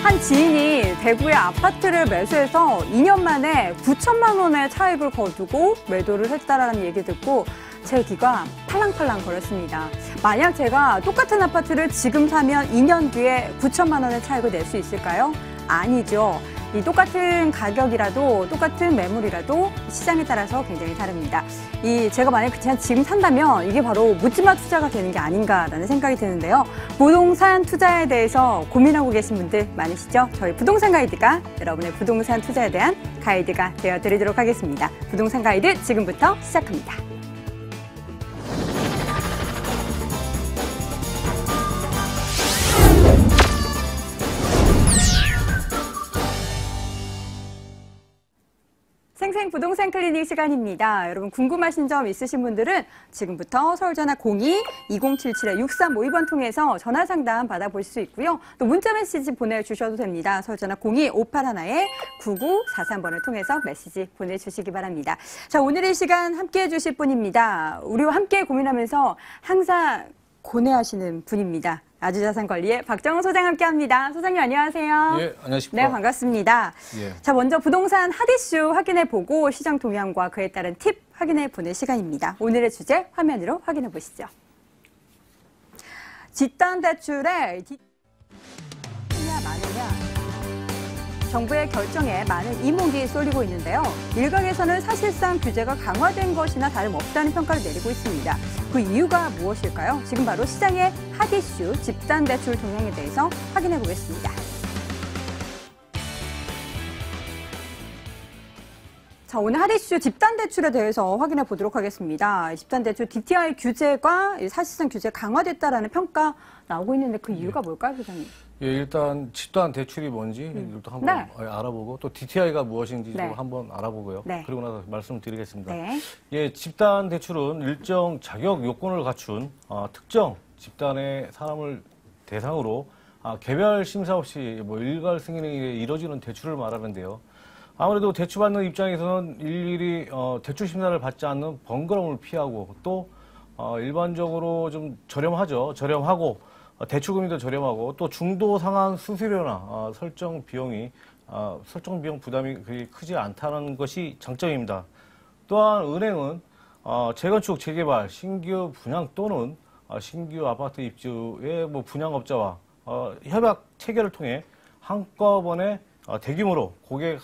한 지인이 대구의 아파트를 매수해서 2년 만에 9천만 원의 차익을 거두고 매도를 했다라는 얘기 듣고 제 귀가 팔랑팔랑 거렸습니다. 만약 제가 똑같은 아파트를 지금 사면 2년 뒤에 9천만 원의 차익을 낼 수 있을까요? 아니죠. 이 똑같은 가격이라도 똑같은 매물이라도 시장에 따라서 굉장히 다릅니다. 제가 만약 지금 산다면 이게 바로 묻지마 투자가 되는 게 아닌가라는 생각이 드는데요. 부동산 투자에 대해서 고민하고 계신 분들 많으시죠? 저희 부동산 가이드가 여러분의 부동산 투자에 대한 가이드가 되어드리도록 하겠습니다. 부동산 가이드 지금부터 시작합니다. 생생 부동산 클리닉 시간입니다. 여러분 궁금하신 점 있으신 분들은 지금부터 서울전화 02-2077-6352번 통해서 전화 상담 받아보실 수 있고요. 또 문자 메시지 보내주셔도 됩니다. 서울전화 02-581-9943번을 통해서 메시지 보내주시기 바랍니다. 자, 오늘 이 시간 함께해 주실 분입니다. 우리와 함께 고민하면서 항상 고뇌하시는 분입니다. 아주자산관리의 박정우 소장 함께합니다. 소장님 안녕하세요. 예, 안녕하십니까. 네, 반갑습니다. 예. 자, 먼저 부동산 핫이슈 확인해보고 시장 동향과 그에 따른 팁 확인해보는 시간입니다. 오늘의 주제 화면으로 확인해보시죠. 집단대출의 많으냐? 정부의 결정에 많은 이목이 쏠리고 있는데요. 일각에서는 사실상 규제가 강화된 것이나 다름없다는 평가를 내리고 있습니다. 그 이유가 무엇일까요? 지금 바로 시장의 핫이슈 집단대출 동향에 대해서 확인해 보겠습니다. 자, 오늘 핫이슈 집단대출에 대해서 확인해 보도록 하겠습니다. 집단대출 DTI 규제가 사실상 규제 강화됐다라는 평가 나오고 있는데 그 이유가 뭘까요, 소장님? 예, 일단 집단 대출이 뭔지 또 한번 알아보고 또 DTI가 무엇인지 좀 한번 알아보고요. 그리고 나서 말씀드리겠습니다. 예, 집단 대출은 일정 자격 요건을 갖춘 특정 집단의 사람을 대상으로 개별 심사 없이 일괄 승인이 이루어지는 대출을 말하는데요. 아무래도 대출받는 입장에서는 일일이 대출 심사를 받지 않는 번거로움을 피하고 또 일반적으로 좀 저렴하고 대출금리 도 저렴하고 또 중도 상한 수수료나 설정 비용 부담이 그리 크지 않다는 것이 장점입니다. 또한 은행은 재건축, 재개발, 신규 분양 또는 신규 아파트 입주의 분양업자와 협약 체결을 통해 한꺼번에 대규모로 고객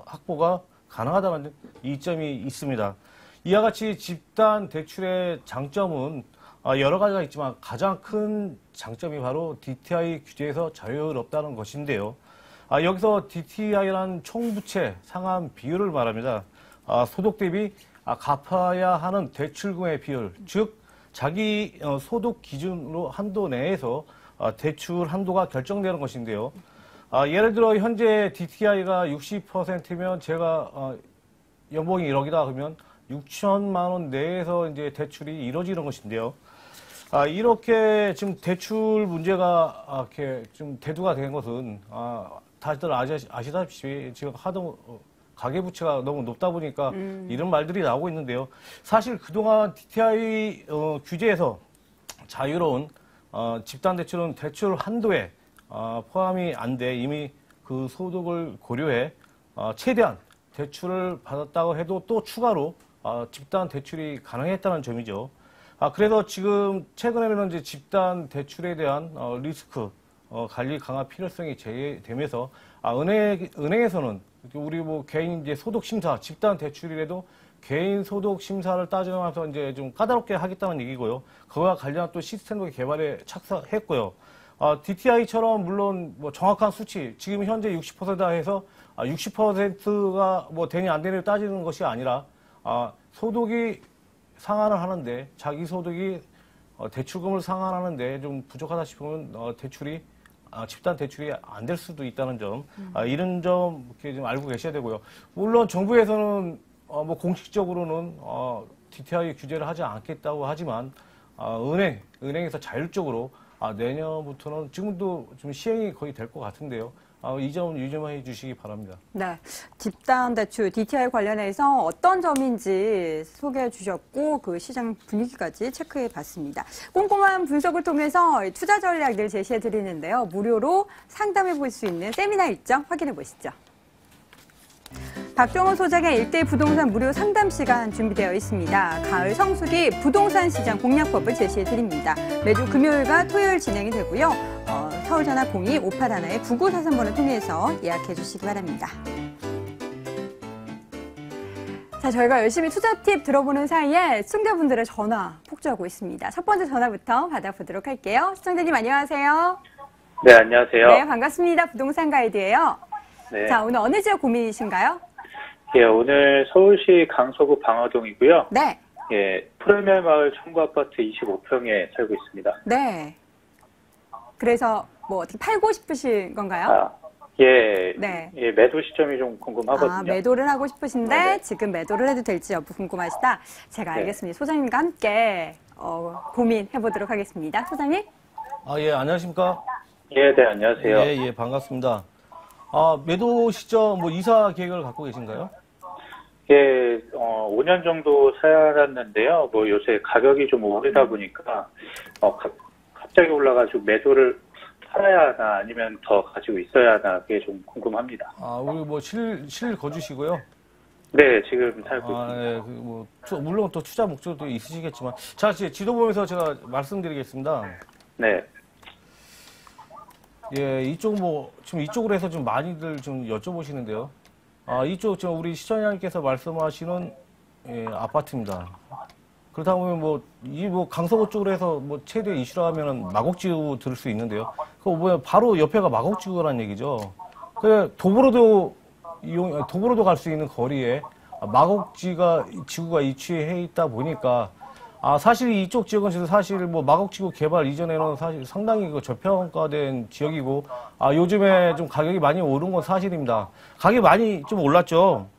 확보가 가능하다는 이점이 있습니다. 이와 같이 집단 대출의 장점은 여러 가지가 있지만 가장 큰 장점이 바로 DTI 규제에서 자유롭다는 것인데요. 여기서 DTI란 총부채 상환 비율을 말합니다. 소득 대비 갚아야 하는 대출금의 비율, 즉 자기 소득 기준으로 한도 내에서 대출 한도가 결정되는 것인데요. 예를 들어 현재 DTI가 60%면 제가 연봉이 1억이다 그러면 6천만 원 내에서 이제 대출이 이루어지는 것인데요. 이렇게 지금 대출 문제가 이렇게 좀 대두가 된 것은 다들 아시다시피 지금 하도 가계부채가 너무 높다 보니까 이런 말들이 나오고 있는데요. 사실 그동안 DTI 규제에서 자유로운 집단대출은 대출 한도에 포함이 안 돼 이미 그 소득을 고려해 최대한 대출을 받았다고 해도 또 추가로 집단 대출이 가능했다는 점이죠. 그래서 지금 최근에는 이제 집단 대출에 대한 리스크 관리 강화 필요성이 제기되면서 은행에서는 우리 개인 이제 소득 심사, 집단 대출이라도 개인 소득 심사를 따지면서 이제 좀 까다롭게 하겠다는 얘기고요. 그와 관련한 또 시스템 개발에 착수했고요. DTI처럼 물론 정확한 수치, 지금 현재 60%다 해서 60%가 되니 안 되니 따지는 것이 아니라 소득이 상환을 하는데 자기 소득이 대출금을 상환하는데 좀 부족하다 싶으면 집단 대출이 안 될 수도 있다는 점, 이런 점 이렇게 좀 알고 계셔야 되고요. 물론 정부에서는 공식적으로는 DTI 규제를 하지 않겠다고 하지만 은행에서 자율적으로 내년부터는 지금도 좀 시행이 거의 될 것 같은데요. 이 점 유념해 주시기 바랍니다. 네, 집단 대출 DTI 관련해서 어떤 점인지 소개해 주셨고 그 시장 분위기까지 체크해 봤습니다. 꼼꼼한 분석을 통해서 투자 전략들 제시해 드리는데요. 무료로 상담해 볼 수 있는 세미나 일정 확인해 보시죠. 박종훈 소장의 1대1 부동산 무료 상담 시간 준비되어 있습니다. 가을 성수기 부동산 시장 공략법을 제시해 드립니다. 매주 금요일과 토요일 진행이 되고요. 서울전화 02-5811-9943번을 통해서 예약해 주시기 바랍니다. 자, 저희가 열심히 투자 팁 들어보는 사이에 시청자분들의 전화 폭주하고 있습니다. 첫 번째 전화부터 받아보도록 할게요. 시청자님 안녕하세요. 네, 안녕하세요. 네, 반갑습니다. 부동산 가이드예요. 네. 자, 오늘 어느 지역 고민이신가요? 예, 오늘 서울시 강서구 방화동이고요. 네. 예, 프레미엄 마을 청구 아파트 25평에 살고 있습니다. 네. 그래서 뭐 어떻게 팔고 싶으신 건가요? 아, 예. 네. 예, 매도 시점이 좀 궁금하거든요. 매도를 하고 싶으신데 네. 지금 매도를 해도 될지 여부 궁금하시다. 제가 네. 알겠습니다. 소장님과 함께 고민해 보도록 하겠습니다. 소장님? 예, 안녕하십니까? 예, 네, 안녕하세요. 예, 반갑습니다. 매도 시점, 이사 계획을 갖고 계신가요? 예, 5년 정도 살았는데요. 요새 가격이 좀 오르다 보니까, 갑자기 올라가지고 매도를 팔아야 하나 아니면 더 가지고 있어야 하나 그게 좀 궁금합니다. 우리 실 거주시고요. 네, 지금 살고 있습니다. 예, 물론 또 투자 목적도 있으시겠지만. 자, 지도 보면서 제가 말씀드리겠습니다. 네. 예, 지금 이쪽으로 해서 좀 많이들 좀 여쭤보시는데요. 이쪽, 지금 우리 시청자님께서 말씀하시는, 아파트입니다. 그렇다 보면 강서구 쪽으로 해서 최대 이슈로 하면은 마곡지구 들을 수 있는데요. 그거 바로 옆에가 마곡지구라는 얘기죠. 도보로도 갈 수 있는 거리에 지구가 위치해 있다 보니까 사실 이쪽 지역은 사실 마곡지구 개발 이전에는 사실 상당히 저평가된 지역이고, 요즘에 좀 가격이 많이 오른 건 사실입니다. 가격이 많이 좀 올랐죠?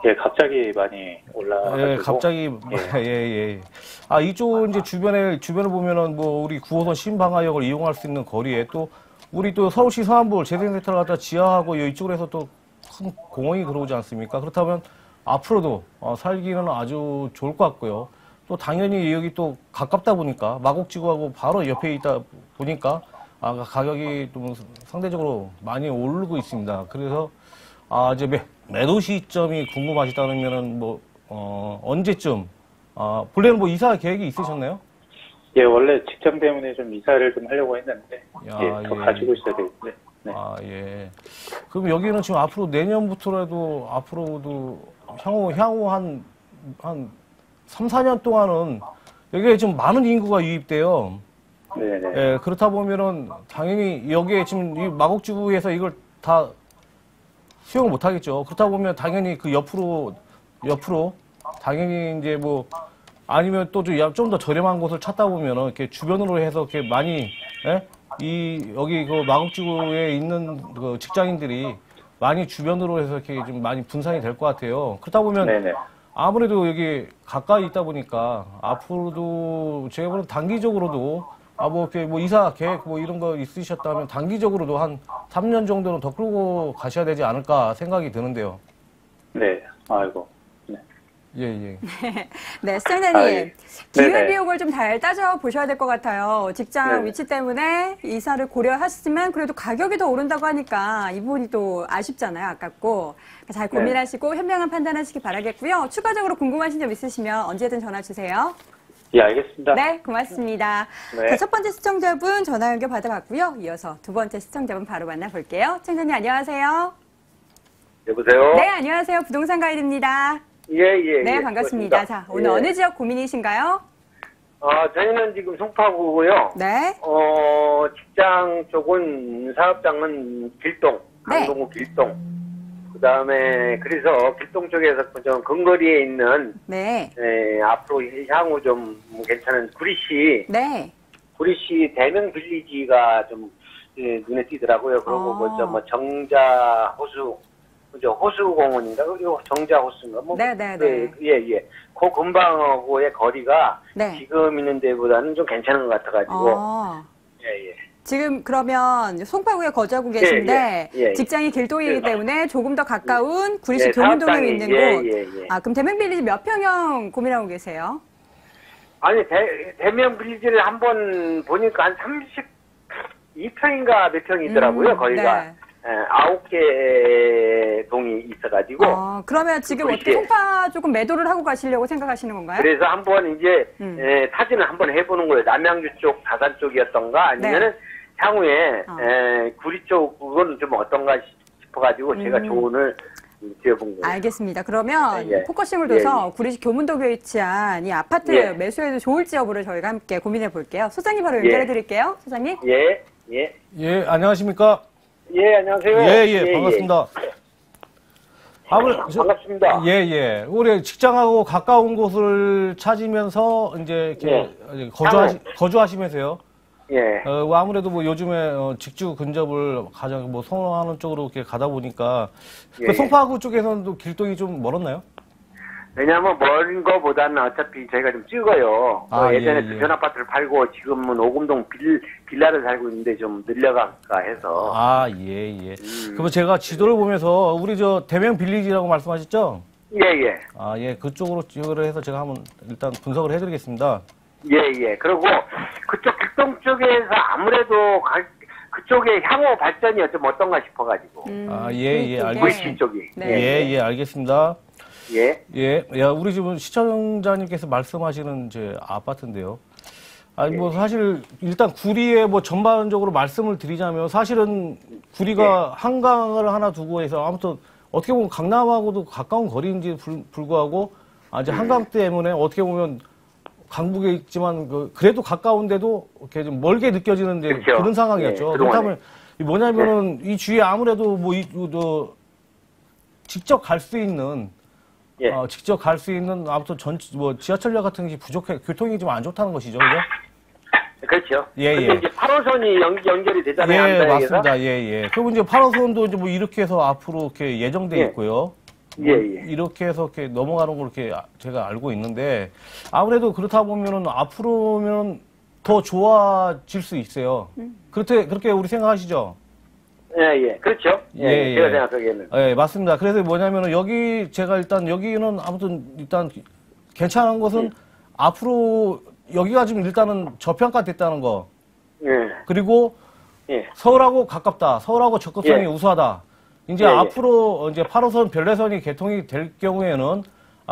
예, 갑자기 많이 올라가지고. 예, 갑자기, 예. 이쪽 이제 주변을 보면은 우리 9호선 신방화역을 이용할 수 있는 거리에 또, 우리 또 서울시 서안볼 재생센터를 갖다 지하하고 이쪽으로 해서 또 큰 공원이 들어오지 않습니까? 그렇다면 앞으로도 살기는 아주 좋을 것 같고요. 또 당연히 여기 또 가깝다 보니까 마곡지구하고 바로 옆에 있다 보니까 가격이 좀 상대적으로 많이 오르고 있습니다. 그래서 이제 매도 시점이 궁금하시다면은 언제쯤 본래는 이사 계획이 있으셨나요? 예, 원래 직장 때문에 좀 이사를 좀 하려고 했는데 더 가지고 있어야 되겠네. 네. 예. 그럼 여기는 지금 앞으로 내년부터라도 앞으로도 향후 한 3, 4년 동안은 여기에 지금 많은 인구가 유입돼요. 네네. 예, 그렇다 보면은 당연히 여기에 지금 이 마곡지구에서 이걸 다 수용 못 하겠죠. 그렇다 보면 당연히 그 옆으로 당연히 이제 아니면 또 좀 더 저렴한 곳을 찾다 보면은 이렇게 주변으로 해서 이렇게 많이 여기 그 마곡지구에 있는 그 직장인들이 많이 주변으로 해서 이렇게 좀 많이 분산이 될 것 같아요. 그렇다 보면 네네. 아무래도 여기 가까이 있다 보니까 앞으로도 제가 보는 단기적으로도 이사 계획 이런 거 있으셨다면 단기적으로도 한 3년 정도는 더 끌고 가셔야 되지 않을까 생각이 드는데요. 네, 아이고. 네. 예. 네, 시청자님. 기회비용을 좀 잘 따져보셔야 될 것 같아요. 직장 위치 때문에 이사를 고려하시지만 그래도 가격이 더 오른다고 하니까 이 부분이 또 아쉽잖아요. 아깝고. 잘 고민하시고 현명한 판단하시기 바라겠고요. 추가적으로 궁금하신 점 있으시면 언제든 전화 주세요. 예, 알겠습니다. 네, 고맙습니다. 네. 자, 첫 번째 시청자분 전화 연결 받아봤고요. 이어서 두 번째 시청자분 바로 만나볼게요. 시청자님 안녕하세요. 여보세요? 네, 안녕하세요. 부동산 가이드입니다. 예. 네, 반갑습니다. 자, 오늘 어느 지역 고민이신가요? 저희는 지금 송파구고요. 네. 직장 쪽은, 사업장은 길동, 강동구 길동. 그 다음에, 그래서 길동 쪽에서 좀 근거리에 있는, 앞으로 향후 좀 괜찮은 구리시. 네. 구리시 대명 빌리지가 좀 눈에 띄더라고요. 그리고 정자 호수. 그죠? 호수공원인가? 그리고 정자호수인가? 네네네. 예. 그 근방하고의 거리가 네. 지금 있는 데보다는 좀 괜찮은 것 같아가지고. 예. 지금 그러면 송파구에 거주하고 계신데 직장이 길동이기 때문에 조금 더 가까운 구리시 교문동에 있는 곳. 아, 그럼 대명빌리지 몇 평형 고민하고 계세요? 아니, 대명빌리지를 한번 보니까 한 32평인가 몇 평이더라고요, 거기가. 네. 9개 동이 있어가지고. 그러면 지금 어떻게 송파 조금 매도를 하고 가시려고 생각하시는 건가요? 그래서 한번 이제 타진을 한번 해보는 거예요. 남양주 쪽, 다산 쪽이었던가 아니면은 향후에 구리 쪽은 좀 어떤가 싶어가지고 제가 조언을 드려본 거예요. 알겠습니다. 그러면 포커싱을 둬서 구리시 교문동에 위치한 이 아파트 매수해도 좋을지 여부를 저희가 함께 고민해 볼게요. 소장님 바로 연결해 드릴게요. 소장님. 예, 안녕하십니까? 예, 안녕하세요. 반갑습니다. 반갑습니다. 우리 직장하고 가까운 곳을 찾으면서 이제 이렇게 거주하시면서요. 아무래도 뭐 요즘에 직주 근접을 가장 뭐 선호하는 쪽으로 이렇게 가다 보니까 그 송파구 쪽에서는 또 길동이 좀 멀었나요? 왜냐하면 멀은 거보다는 어차피 저희가 좀 찍어요. 예전에 두편 아파트를 팔고 지금은 오금동 빌라를 살고 있는데 좀 늘려갈까 해서. 그럼 제가 지도를 보면서 우리 저 대명 빌리지라고 말씀하셨죠? 그쪽으로 지역을 해서 제가 한번 일단 분석을 해드리겠습니다. 그리고 그쪽 길동 쪽에서 아무래도 그쪽의 향후 발전이 좀 어떤가 싶어가지고. 알겠습니다. 구리시 쪽이. 알겠습니다. 우리 지금 시청자님께서 말씀하시는 제 아파트인데요. 뭐 사실 일단 구리에 뭐 전반적으로 말씀을 드리자면 사실은 구리가 한강을 하나 두고 해서 아무튼 어떻게 보면 강남하고도 가까운 거리인지 불구하고 이제 한강 때문에 어떻게 보면 강북에 있지만 그래도 가까운데도 이렇게 좀 멀게 느껴지는 그런 상황이었죠. 그렇다면 뭐냐면은 이 주위에 아무래도 뭐 직접 갈 수 있는 아무튼 뭐 지하철역 같은 게 부족해, 교통이 좀 안 좋다는 것이죠, 그죠? 그렇죠. 근데 이제 8호선이 연결이 되잖아요. 맞습니다. 그리고 이제 8호선도 이제 뭐 이렇게 해서 앞으로 이렇게 예정돼 있고요. 이렇게 해서 이렇게 넘어가는 걸 이렇게 제가 알고 있는데 아무래도 그렇다 보면은 앞으로면 더 좋아질 수 있어요. 그렇게 우리 생각하시죠? 그렇죠. 제가 생각하기에는. 맞습니다. 그래서 뭐냐면은 제가 일단 여기는 아무튼 일단 괜찮은 것은 앞으로 여기가 지금 일단은 저평가 됐다는 거. 그리고 서울하고 가깝다. 서울하고 접근성이 우수하다. 이제 앞으로 이제 8호선 별내선이 개통이 될 경우에는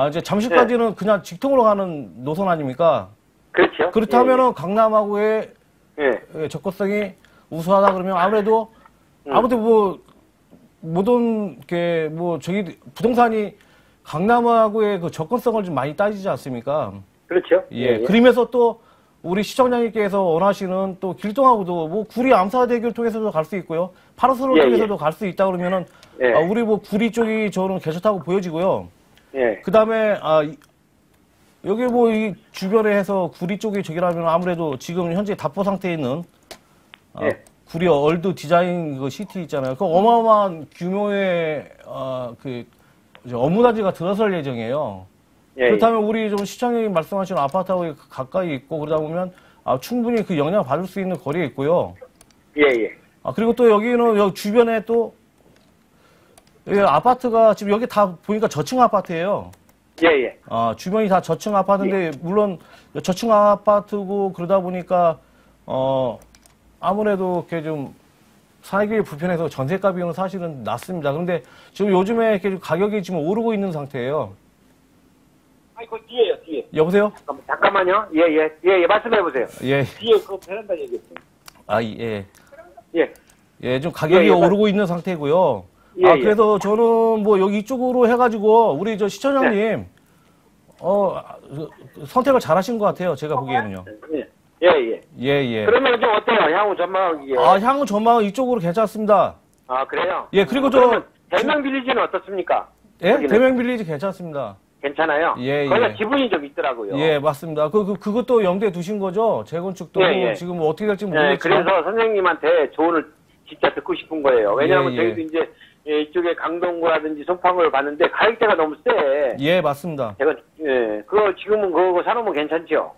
이제 잠시까지는 그냥 직통으로 가는 노선 아닙니까? 그렇죠. 그렇다면은 강남하고의 접근성이 우수하다 그러면 아무래도 아무튼 뭐 모든 게 뭐 저기 부동산이 강남하고의 그 접근성을 좀 많이 따지지 않습니까? 그렇죠. 그러면서 또 우리 시청자님께서 원하시는 또 길동하고도 뭐 구리 암사대교 통해서도 갈 수 있고요. 8호선을 통해서도 갈 수 있다 그러면은 우리 뭐 구리 쪽이 저는 괜찮다고 보여지고요. 그다음에 여기 뭐 이 주변에 해서 구리 쪽이 저기라면 아무래도 지금 현재 답보 상태에 있는 구리 얼드 디자인 그 시티 있잖아요. 그 어마어마한 규모의 그 업무단지가 들어설 예정이에요. 그렇다면 우리 좀 시청자님 말씀하신 아파트하고 가까이 있고 그러다 보면 충분히 그 영향을 받을 수 있는 거리에 있고요. 그리고 또 여기는 여기 주변에 또 아파트가 지금 여기 다 보니까 저층 아파트예요. 주변이 다 저층 아파트인데 물론 저층 아파트고 그러다 보니까 아무래도 이렇게 좀 살기 불편해서 전세가 비용은 사실은 낮습니다. 그런데 지금 요즘에 이렇게 가격이 지금 오르고 있는 상태예요. 그 뒤에요, 뒤에. 여보세요? 잠깐만요. 말씀해보세요. 뒤에 그 베란다 얘기했어요. 좀 가격이 오르고 있는 상태고요. 그래서 저는 뭐 여기 이쪽으로 해가지고 우리 저 시청자님, 선택을 잘 하신 것 같아요. 제가 보기에는요. 그러면 좀 어때요? 향후 전망이. 향후 전망은 이쪽으로 괜찮습니다. 그래요? 그리고 대명 빌리지는 어떻습니까? 대명 빌리지 괜찮습니다. 괜찮아요? 거기가 지분이 좀 있더라고요. 맞습니다. 그것도 염두에 두신 거죠? 재건축도 지금 뭐 어떻게 될지 모르겠지만. 그래서 선생님한테 조언을 진짜 듣고 싶은 거예요. 왜냐하면 저희도 이제 이쪽에 강동구라든지 송파구를 봤는데 가격대가 너무 세. 맞습니다. 제가 그거 지금은 그거 사놓으면 괜찮죠?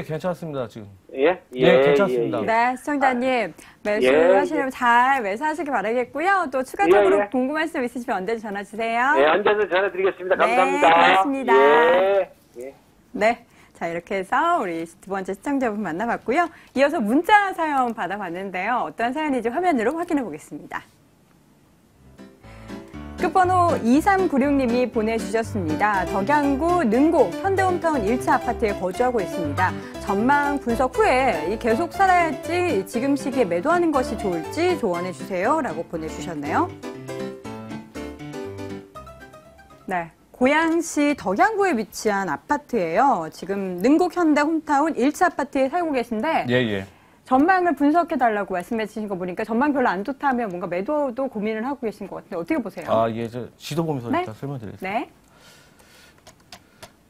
괜찮습니다 지금. 예? 예, 괜찮습니다. 네, 시청자님, 매수하시려면 잘 매수하시길 바라겠고요. 또 추가적으로 궁금한 점 있으시면 언제든 전화 주세요. 네, 언제든 전화 드리겠습니다. 네, 감사합니다. 고맙습니다. 예. 예. 네. 자, 이렇게 해서 우리 두 번째 시청자분 만나봤고요. 이어서 문자 사연 받아봤는데요. 어떤 사연인지 화면으로 확인해 보겠습니다. 끝번호 2396님이 보내주셨습니다. 덕양구 능곡 현대홈타운 1차 아파트에 거주하고 있습니다. 전망 분석 후에 계속 살아야 할지 지금 시기에 매도하는 것이 좋을지 조언해 주세요. 라고 보내주셨네요. 네. 고양시 덕양구에 위치한 아파트예요. 지금 능곡 현대홈타운 1차 아파트에 살고 계신데 예. 전망을 분석해달라고 말씀해 주신 거 보니까 전망 별로 안 좋다면 뭔가 매도도 고민을 하고 계신 것 같은데 어떻게 보세요? 예, 저 지도 보면서 네? 일단 설명드리겠습니다. 네.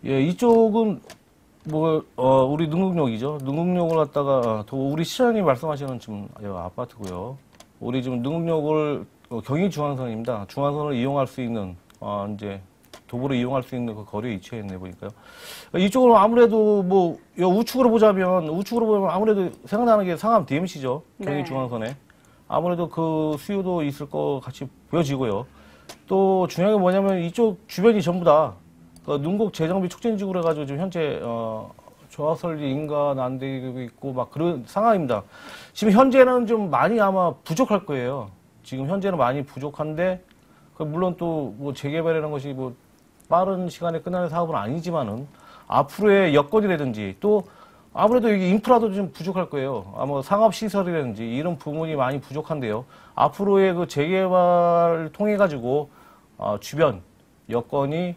예, 이쪽은 우리 능곡역이죠. 능곡역을 갖다가 우리 시장님 말씀하시는 지금 아파트고요. 우리 지금 능곡역을 경의 중앙선입니다. 중앙선을 이용할 수 있는 이제 도보를 이용할 수 있는 그 거리에 위치해 있네 보니까요. 이쪽은 아무래도 우측으로 보면 아무래도 생각나는 게 상암 DMC죠. 경의 중앙선에. 아무래도 그 수요도 있을 것 같이 보여지고요. 또 중요한 게 뭐냐면 이쪽 주변이 전부 다 능곡 재정비 촉진지구로 해가지고 지금 현재 조합 설비 인가 난되고 있고 막 그런 상황입니다. 지금 현재는 좀 많이 아마 부족할 거예요. 지금 현재는 많이 부족한데 물론 또 재개발이라는 것이 빠른 시간에 끝나는 사업은 아니지만은 앞으로의 여건이라든지 또 아무래도 여기 인프라도 좀 부족할 거예요. 아마 상업시설이라든지 이런 부분이 많이 부족한데요. 앞으로의 그 재개발을 통해 가지고 주변 여건은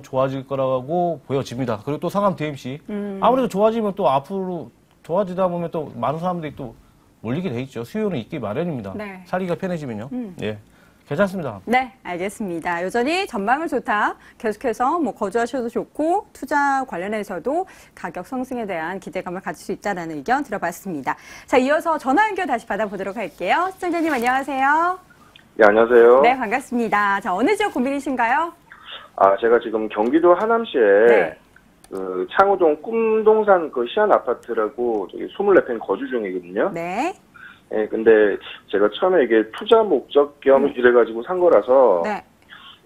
좋아질 거라고 보여집니다. 그리고 또 상암 DMC 아무래도 좋아지면 또 앞으로 좋아지다 보면 또 많은 사람들이 또 몰리게 돼 있죠. 수요는 있기 마련입니다. 네. 살기가 편해지면요. 예. 괜찮습니다. 네, 알겠습니다. 여전히 전망은 좋다. 계속해서 거주하셔도 좋고 투자 관련해서도 가격 상승에 대한 기대감을 가질 수 있다는 의견 들어봤습니다. 자, 이어서 전화 연결 다시 받아보도록 할게요. 시청자님 안녕하세요. 네, 안녕하세요. 네, 반갑습니다. 자, 어느 지역 고민이신가요? 제가 지금 경기도 하남시에 네. 그 창호동 꿈동산 그 시안 아파트라고 저기 24평 거주 중이거든요. 네. 예, 근데 제가 처음에 이게 투자 목적 겸 이래가지고 산 거라서 네.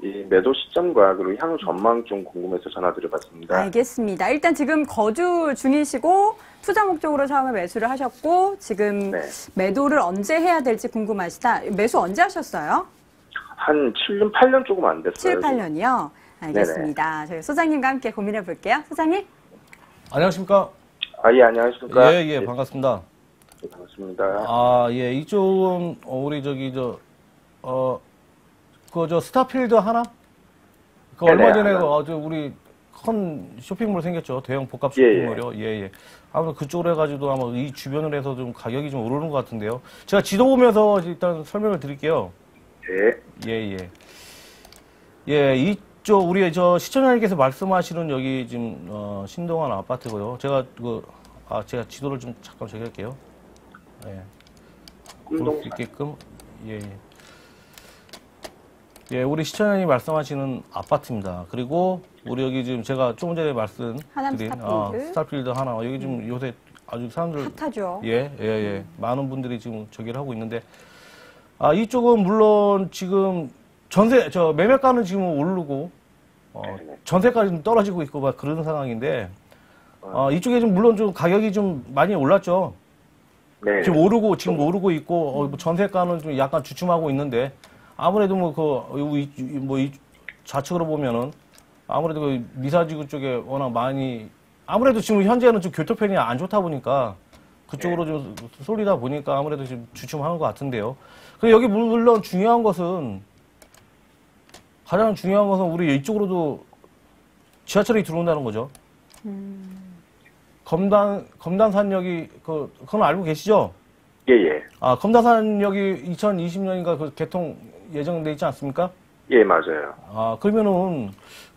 이 매도 시점과 그리고 향후 전망 좀 궁금해서 전화드려봤습니다. 알겠습니다. 일단 지금 거주 중이시고 투자 목적으로 처음에 매수를 하셨고 지금 네. 매도를 언제 해야 될지 궁금하시다. 매수 언제 하셨어요? 한 7년, 8년 조금 안 됐어요. 7, 8년이요? 알겠습니다. 저희 소장님과 함께 고민해 볼게요. 소장님? 안녕하십니까? 예, 안녕하십니까? 예, 반갑습니다. 네, 반갑습니다. 예, 이쪽은, 우리 스타필드 하나? 얼마 전에 우리 큰 쇼핑몰 생겼죠. 대형 복합 쇼핑몰이요. 예. 아무튼 그쪽으로 해가지고 아마 이 주변으로 해서 좀 가격이 좀 오르는 것 같은데요. 제가 지도 보면서 일단 설명을 드릴게요. 네. 예, 이쪽, 우리 시청자님께서 말씀하시는 여기 지금, 신동환 아파트고요. 제가 제가 지도를 좀 잠깐 정할게요. 예. 볼 수 있게끔. 예, 우리 시청자님이 말씀하시는 아파트입니다. 그리고 우리 여기 지금 제가 조금 전에 말씀드린 스타필드 하나. 여기 지금 요새 아주 사람들 핫하죠. 예. 많은 분들이 지금 저기를 하고 있는데 이쪽은 물론 지금 매매가는 지금 오르고 전세까지 좀 떨어지고 있고 막 그런 상황인데 이쪽에 좀 물론 좀 가격이 좀 많이 올랐죠. 네. 지금 오르고 있고 전세가는 좀 약간 주춤하고 있는데 아무래도 이 좌측으로 보면은 아무래도 그 미사지구 쪽에 워낙 많이 아무래도 지금 현재는 좀 교통편이 안 좋다 보니까 그쪽으로 좀 쏠리다 보니까 아무래도 지금 주춤하는 것 같은데요. 그리고 여기 물론 가장 중요한 것은 우리 이쪽으로도 지하철이 들어온다는 거죠. 검단산역이 그건 알고 계시죠? 예. 검단산역이 2020년인가 개통 예정돼 있지 않습니까? 예, 맞아요. 그러면은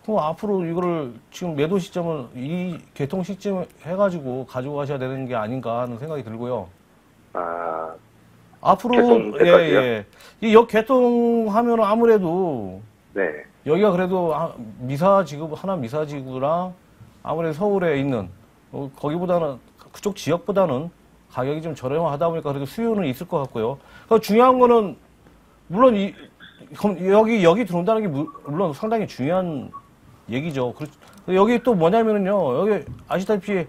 앞으로 이거를 지금 매도 시점을 이 개통 시점 해가지고 가지고 가셔야 되는 게 아닌가 하는 생각이 들고요. 앞으로 이 역 개통하면은 아무래도 네. 여기가 그래도 하남 미사지구랑 아무래도 서울에 있는 거기보다는 그쪽 지역보다는 가격이 좀 저렴하다 보니까 그래도 수요는 있을 것 같고요. 중요한 거는 물론 여기 들어온다는 게 물론 상당히 중요한 얘기죠. 여기 또 뭐냐면은요. 여기 아시다시피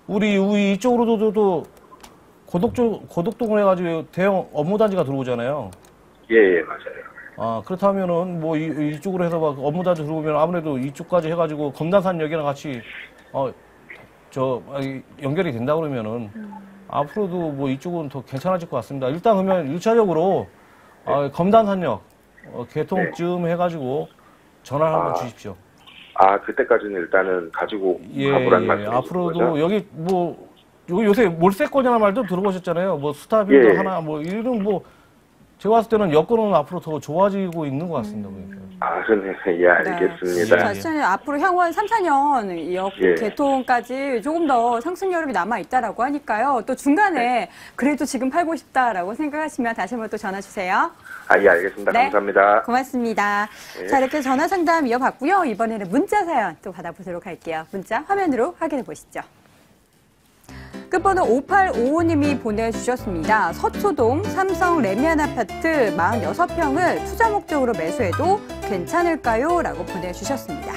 우리 이쪽으로도 고덕동을 해가지고 대형 업무단지가 들어오잖아요. 예, 맞아요. 그렇다면은 뭐 이쪽으로 해서 막 업무단지 들어오면 아무래도 이쪽까지 해가지고 검단산역이랑 같이 연결이 된다 그러면은 앞으로도 뭐 이쪽은 더 괜찮아질 것 같습니다. 일단 그러면 1차적으로 검단산역 개통쯤 해가지고 전화를 한번 주십시오. 그때까지는 일단은 가지고 가보란 말씀이신 앞으로도 거죠? 여기 요새 몰세권이라는 말도 들어보셨잖아요. 뭐 스타빌드 하나 뭐 이런 제가 봤을 때는 여건은 앞으로 더 좋아지고 있는 것 같습니다. 네, 예, 알겠습니다. 네. 자, 앞으로 향후 3, 4년 역 개통까지 조금 더 상승 여력이 남아 있다라고 하니까요. 또 중간에 그래도 지금 팔고 싶다라고 생각하시면 다시 한번 또 전화 주세요. 예, 알겠습니다. 네, 감사합니다. 고맙습니다. 자, 이렇게 전화 상담 이어봤고요. 이번에는 문자 사연 또 받아보도록 할게요. 문자 화면으로 확인해 보시죠. 끝번호 5855님이 보내주셨습니다. 서초동 삼성 레미안 아파트 46평을 투자 목적으로 매수해도 괜찮을까요? 라고 보내주셨습니다.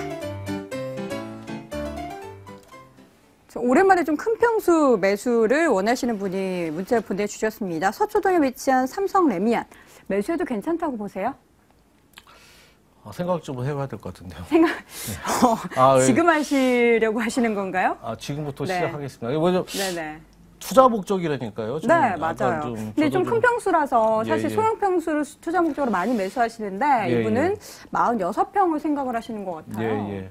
오랜만에 좀 큰 평수 매수를 원하시는 분이 문자를 보내주셨습니다. 서초동에 위치한 삼성 레미안 매수해도 괜찮다고 보세요? 생각 좀 해봐야 될 것 같은데요. 지금 하시려고 하시는 건가요? 지금부터 시작하겠습니다. 먼저 네네. 투자 목적이라니까요. 네, 맞아요. 근데 좀 큰 평수라서 사실 소형 평수를 투자 목적으로 많이 매수하시는데 이분은 46평을 생각을 하시는 것 같아요.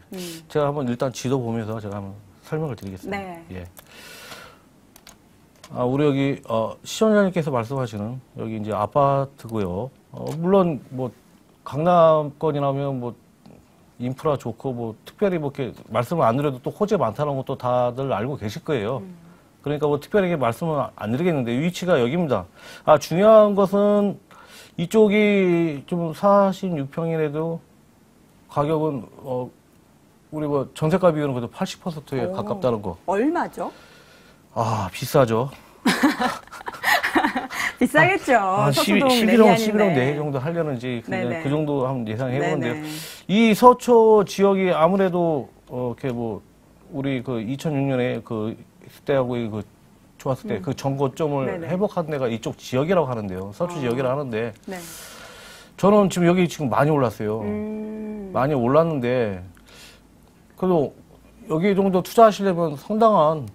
제가 한번 일단 지도 보면서 제가 한번 설명을 드리겠습니다. 우리 여기 시청자님께서 말씀하시는 여기 이제 아파트고요. 물론 뭐 강남권이라면 뭐 인프라 좋고 뭐 특별히 뭐 이렇게 말씀을 안 드려도 또 호재 많다는 것도 다들 알고 계실 거예요. 그러니까 뭐 특별하게 말씀은 안 드리겠는데 위치가 여기입니다. 중요한 것은 이쪽이 좀 46평이라도 가격은 우리 뭐 전세가 비율은 그래도 80%에 가깝다는 거. 얼마죠? 비싸죠. 비싸겠죠. 11억 내외 정도 하려는지 그 정도 한번 예상해보는데요. 이 서초 지역이 아무래도 이렇게 뭐 우리 그 2006년에 그 때하고 그 좋았을 때 그 정거점을 회복한 데가 이쪽 지역이라고 하는데요. 서초 지역이라고 하는데 저는 지금 여기 지금 많이 올랐어요. 많이 올랐는데 그래도 여기 정도 투자하시려면 상당한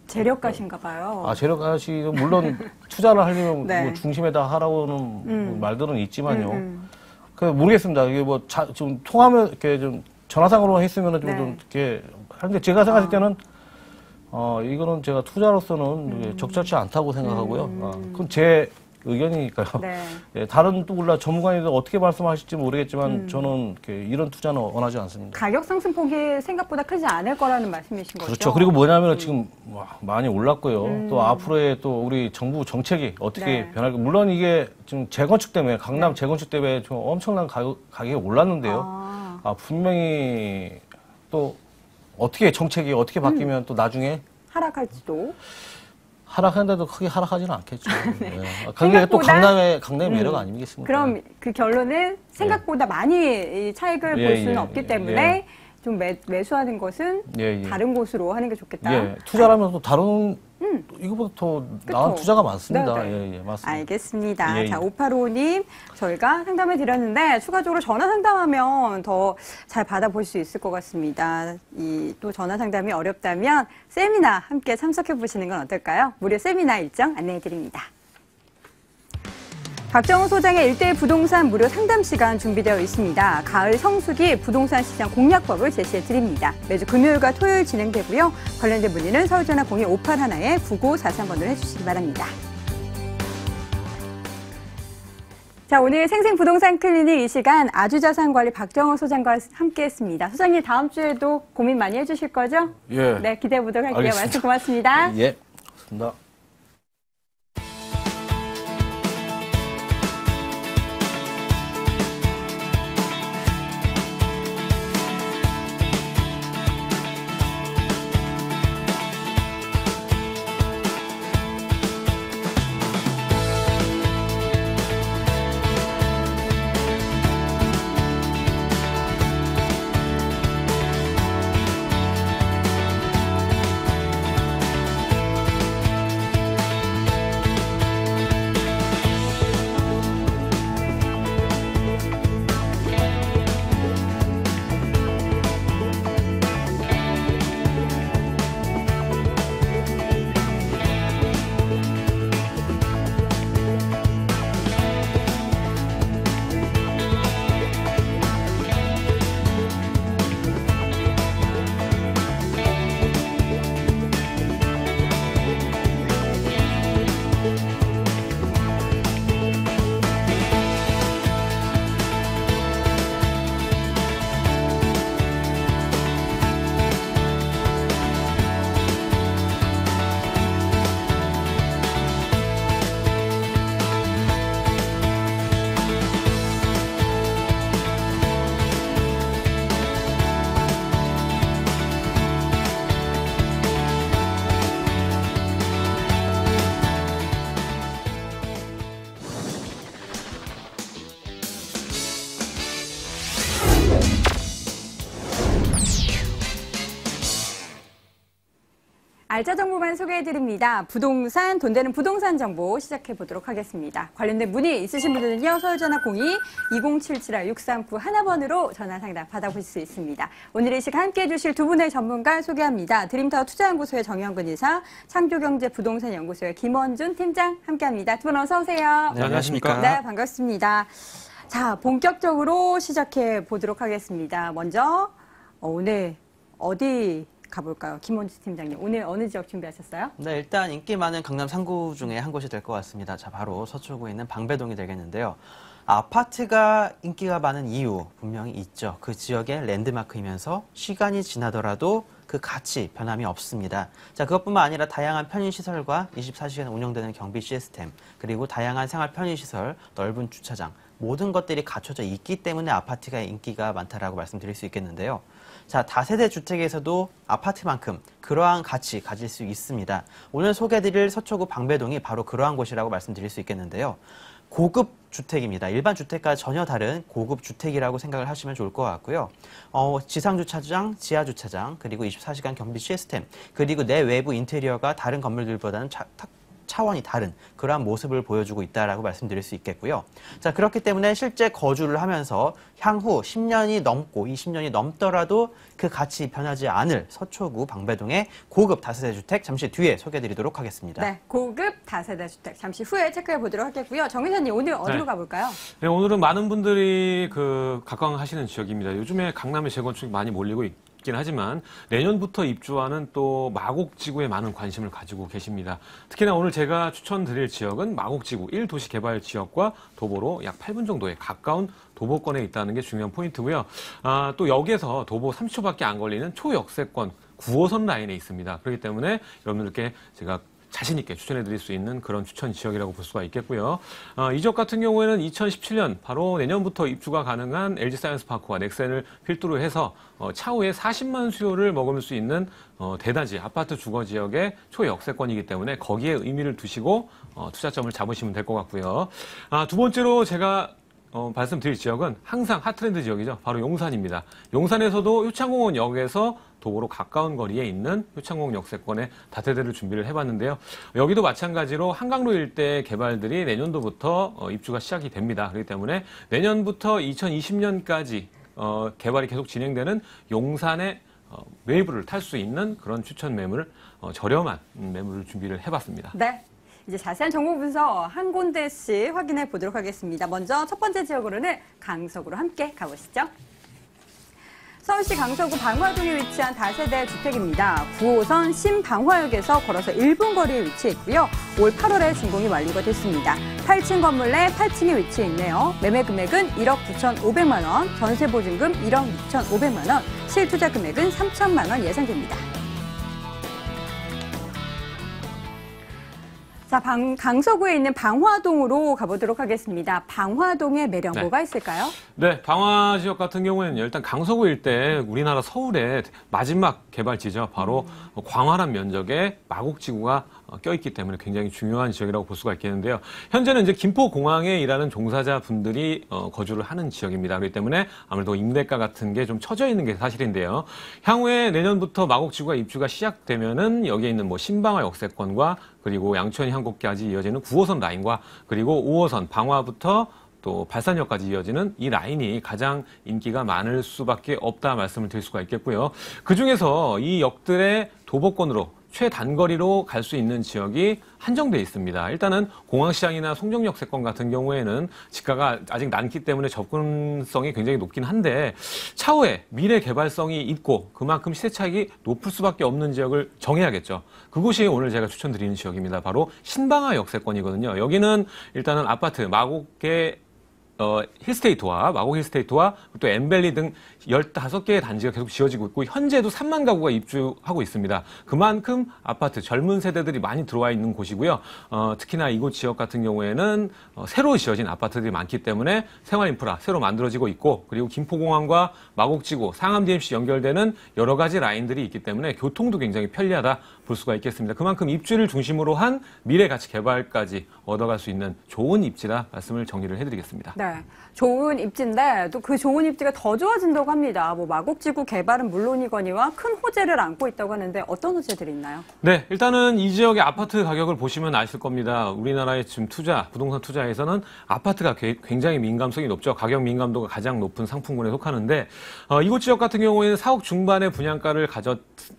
재력가신가 봐요. 재력가시고 물론 투자를 하려면 뭐 중심에다 하라고는 말들은 있지만요. 모르겠습니다. 이게 뭐 좀 통하면 이렇게 좀 전화상으로 했으면 좀 이렇게 하는데 제가 생각할 때는 이거는 제가 투자로서는 적절치 않다고 생각하고요. 그건 제 의견이니까요. 다른 또 몰라 전문가님들 어떻게 말씀하실지 모르겠지만 저는 이런 투자는 원하지 않습니다. 가격 상승폭이 생각보다 크지 않을 거라는 말씀이신 거죠? 그렇죠. 그리고 뭐냐면 지금 많이 올랐고요. 또 앞으로의 또 우리 정부 정책이 어떻게 변할까. 물론 이게 지금 재건축 때문에 강남 재건축 때문에 좀 엄청난 가격이 올랐는데요. 분명히 또 어떻게 정책이 어떻게 바뀌면 또 나중에 하락할지도. 하락하는데도 크게 하락하지는 않겠죠. 그게 또 강남의 매력 아니겠습니까? 그럼 그 결론은 생각보다 많이 차익을 볼 수는 없기 때문에 좀 매수하는 것은 다른 곳으로 하는 게 좋겠다. 투자라면 또 다른 이거보다 더 나은 투자가 많습니다. 맞습니다. 알겠습니다. 자, 5855님 저희가 상담해 드렸는데 추가적으로 전화 상담하면 더 잘 받아볼 수 있을 것 같습니다. 또 전화 상담이 어렵다면 세미나 함께 참석해 보시는 건 어떨까요? 무료 세미나 일정 안내해 드립니다. 박정호 소장의 1대1 부동산 무료 상담 시간 준비되어 있습니다. 가을 성수기 부동산 시장 공략법을 제시해 드립니다. 매주 금요일과 토요일 진행되고요. 관련된 문의는 서울전화 02581-9943번으로 해주시기 바랍니다. 자, 오늘 생생부동산 클리닉 이 시간 아주자산관리 박정호 소장과 함께했습니다. 소장님 다음 주에도 고민 많이 해주실 거죠? 네, 기대해 보도록 할게요. 알겠습니다. 말씀 고맙습니다. 고맙습니다. 알짜 정보만 소개해드립니다. 부동산, 돈 되는 부동산 정보 시작해보도록 하겠습니다. 관련된 문의 있으신 분들은요, 서울전화 02-2077-6391번으로 전화 상담 받아보실 수 있습니다. 오늘 이 시간 함께해 주실 두 분의 전문가 소개합니다. 드림타워 투자연구소의 정영근 이사, 창조경제부동산연구소의 김원준 팀장 함께합니다. 두 분 어서 오세요. 네, 안녕하십니까. 네, 반갑습니다. 자, 본격적으로 시작해 보도록 하겠습니다. 먼저 오늘 어디 가볼까요? 김원준 팀장님, 오늘 어느 지역 준비하셨어요? 네, 일단 인기 많은 강남 3구 중에 한 곳이 될 것 같습니다. 자, 바로 서초구에 있는 방배동이 되겠는데요. 아파트가 인기가 많은 이유 분명히 있죠. 그 지역의 랜드마크이면서 시간이 지나더라도 그 가치 변함이 없습니다. 자, 그것뿐만 아니라 다양한 편의시설과 24시간 운영되는 경비 시스템, 그리고 다양한 생활 편의시설, 넓은 주차장, 모든 것들이 갖춰져 있기 때문에 아파트가 인기가 많다라고 말씀드릴 수 있겠는데요. 자, 다세대 주택에서도 아파트만큼 그러한 가치 가질 수 있습니다. 오늘 소개해드릴 서초구 방배동이 바로 그러한 곳이라고 말씀드릴 수 있겠는데요. 고급 주택입니다. 일반 주택과 전혀 다른 고급 주택이라고 생각을 하시면 좋을 것 같고요. 지상주차장, 지하주차장, 그리고 24시간 경비 시스템, 그리고 내 외부 인테리어가 다른 건물들보다는 차원이 다른 그러한 모습을 보여주고 있다라고 말씀드릴 수 있겠고요. 자, 그렇기 때문에 실제 거주를 하면서 향후 10년이 넘고 20년이 넘더라도 그 가치 변하지 않을 서초구 방배동의 고급 다세대 주택 잠시 뒤에 소개해드리도록 하겠습니다. 네, 고급 다세대 주택 잠시 후에 체크해 보도록 하겠고요. 정 이사님, 오늘 어디로 가볼까요? 네, 오늘은 많은 분들이 각광하시는 지역입니다. 요즘에 강남에 재건축이 많이 몰리고 있긴 하지만 내년부터 입주하는 또 마곡지구에 많은 관심을 가지고 계십니다. 특히나 오늘 제가 추천드릴 지역은 마곡지구 1도시 개발 지역과 도보로 약 8분 정도에 가까운 도보권에 있다는 게 중요한 포인트고요. 또 역에서 도보 30초밖에 안 걸리는 초역세권 9호선 라인에 있습니다. 그렇기 때문에 여러분들께 제가 자신 있게 추천해드릴 수 있는 그런 추천 지역이라고 볼 수가 있겠고요. 이 지역 같은 경우에는 2017년 바로 내년부터 입주가 가능한 LG사이언스파크와 넥센을 필두로 해서 차후에 40만 수요를 머금을 수 있는 대단지 아파트 주거 지역의 초역세권이기 때문에 거기에 의미를 두시고 투자점을 잡으시면 될 것 같고요. 두 번째로 제가 말씀드릴 지역은 항상 핫트렌드 지역이죠. 바로 용산입니다. 용산에서도 효창공원역에서 도보로 가까운 거리에 있는 효창공원 역세권의 다세대를 준비를 해봤는데요. 여기도 마찬가지로 한강로 일대 개발들이 내년도부터 입주가 시작이 됩니다. 그렇기 때문에 내년부터 2020년까지 개발이 계속 진행되는 용산의 웨이브를 탈 수 있는 그런 추천 매물, 저렴한 매물을 준비를 해봤습니다. 네. 이제 자세한 정보 분석 한 군데씩 확인해 보도록 하겠습니다. 먼저 첫 번째 지역으로는 강서구로 함께 가보시죠. 서울시 강서구 방화동에 위치한 다세대 주택입니다. 9호선 신방화역에서 걸어서 1분 거리에 위치해 있고요. 올 8월에 준공이 완료가 됐습니다. 8층 건물 내 8층에 위치해 있네요. 매매 금액은 1억 9,500만 원, 전세 보증금 1억 6,500만 원, 실투자 금액은 3천만 원 예상됩니다. 자, 강서구에 있는 방화동으로 가보도록 하겠습니다. 방화동의 매력 뭐가 있을까요? 네, 방화 지역 같은 경우에는 일단 강서구 일대 우리나라 서울의 마지막 개발지죠. 바로 광활한 면적의 마곡지구가 껴있기 때문에 굉장히 중요한 지역이라고 볼 수가 있겠는데요. 현재는 이제 김포공항에 일하는 종사자분들이 거주를 하는 지역입니다. 그렇기 때문에 아무래도 임대가 같은 게 좀 처져 있는 게 사실인데요. 향후에 내년부터 마곡지구가 입주가 시작되면은 여기에 있는 뭐 신방화 역세권과 그리고 양천이 한곡까지 이어지는 9호선 라인과 그리고 5호선 방화부터 또 발산역까지 이어지는 이 라인이 가장 인기가 많을 수밖에 없다 말씀을 드릴 수가 있겠고요. 그중에서 이 역들의 도보권으로 최단거리로 갈 수 있는 지역이 한정돼 있습니다. 일단은 공항시장이나 송정역세권 같은 경우에는 지가가 아직 낮기 때문에 접근성이 굉장히 높긴 한데 차후에 미래 개발성이 있고 그만큼 시세 차익이 높을 수밖에 없는 지역을 정해야겠죠. 그곳이 오늘 제가 추천드리는 지역입니다. 바로 신방화 역세권이거든요. 여기는 일단은 아파트 마곡의 힐스테이트와 마곡 힐스테이트와 또 엠벨리 등 15개의 단지가 계속 지어지고 있고 현재도 3만 가구가 입주하고 있습니다. 그만큼 아파트 젊은 세대들이 많이 들어와 있는 곳이고요. 특히나 이곳 지역 같은 경우에는 새로 지어진 아파트들이 많기 때문에 생활 인프라 새로 만들어지고 있고 그리고 김포공항과 마곡지구, 상암 DMC 연결되는 여러 가지 라인들이 있기 때문에 교통도 굉장히 편리하다 볼 수가 있겠습니다. 그만큼 입지를 중심으로 한 미래 가치 개발까지 얻어갈 수 있는 좋은 입지라 말씀을 정리를 해드리겠습니다. 네. 좋은 입지인데 또 그 좋은 입지가 더 좋아진다고 합니다. 뭐 마곡지구 개발은 물론이거니와 큰 호재를 안고 있다고 하는데 어떤 호재들이 있나요? 네, 일단은 이 지역의 아파트 가격을 보시면 아실 겁니다. 우리나라의 지금 부동산 투자에서는 아파트가 굉장히 민감성이 높죠. 가격 민감도가 가장 높은 상품군에 속하는데 이곳 지역 같은 경우에는 4억 중반의 분양가를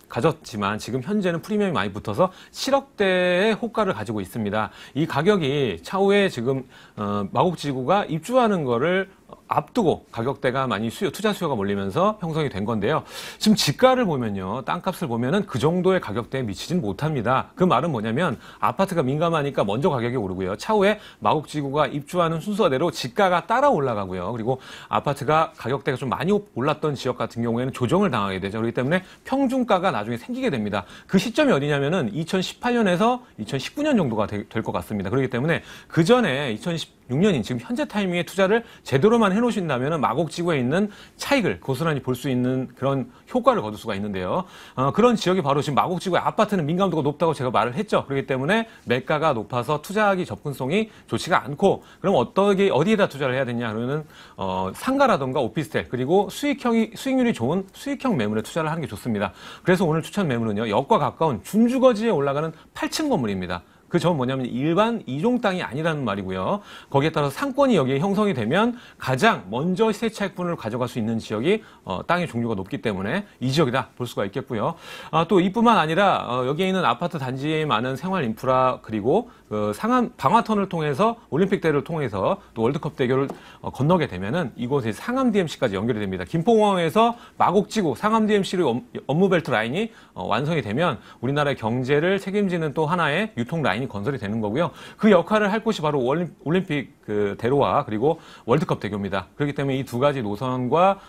가졌지만 지금 현재는 프리미엄이 많이 붙어서 7억대의 호가를 가지고 있습니다. 이 가격이 차후에 지금 마곡지구가 입주하는 거를 앞두고 가격대가 많이 투자 수요가 몰리면서 형성이 된 건데요. 지금 지가를 보면요. 땅값을 보면은 그 정도의 가격대에 미치진 못합니다. 그 말은 뭐냐면 아파트가 민감하니까 먼저 가격이 오르고요. 차후에 마곡지구가 입주하는 순서대로 지가가 따라 올라가고요. 그리고 아파트가 가격대가 좀 많이 올랐던 지역 같은 경우에는 조정을 당하게 되죠. 그렇기 때문에 평준가가 나중에 생기게 됩니다. 그 시점이 어디냐면은 2018년에서 2019년 정도가 될 것 같습니다. 그렇기 때문에 그 전에 2016년인 지금 현재 타이밍에 투자를 제대로만 해놓으신다면 마곡지구에 있는 차익을 고스란히 볼 수 있는 그런 효과를 거둘 수가 있는데요. 그런 지역이 바로 지금 마곡지구의 아파트는 민감도가 높다고 제가 말을 했죠. 그렇기 때문에 매가가 높아서 투자하기 접근성이 좋지가 않고 그럼 어디에다 투자를 해야 되냐 그러면 상가라든가 오피스텔 그리고 수익률이 좋은 수익형 매물에 투자를 하는 게 좋습니다. 그래서 오늘 추천 매물은요. 역과 가까운 준주거지에 올라가는 8층 건물입니다. 그 점은 뭐냐면 일반 이종 땅이 아니라는 말이고요. 거기에 따라서 상권이 여기에 형성이 되면 가장 먼저 세 차익분을 가져갈 수 있는 지역이 땅의 종류가 높기 때문에 이 지역이다 볼 수가 있겠고요. 또 이뿐만 아니라 여기에 있는 아파트 단지에 많은 생활 인프라 그리고 상암 방화턴을 통해서 올림픽대를 통해서 또 월드컵 대교를 건너게 되면은 이곳에 상암 DMC까지 연결이 됩니다. 김포공항에서 마곡지구 상암 DMC의 업무벨트 라인이 완성이 되면 우리나라의 경제를 책임지는 또 하나의 유통 라인이 건설이 되는 거고요. 그 역할을 할 곳이 바로 올림픽 대로와 그리고 월드컵 대교입니다. 그렇기 때문에 이 두 가지 노선과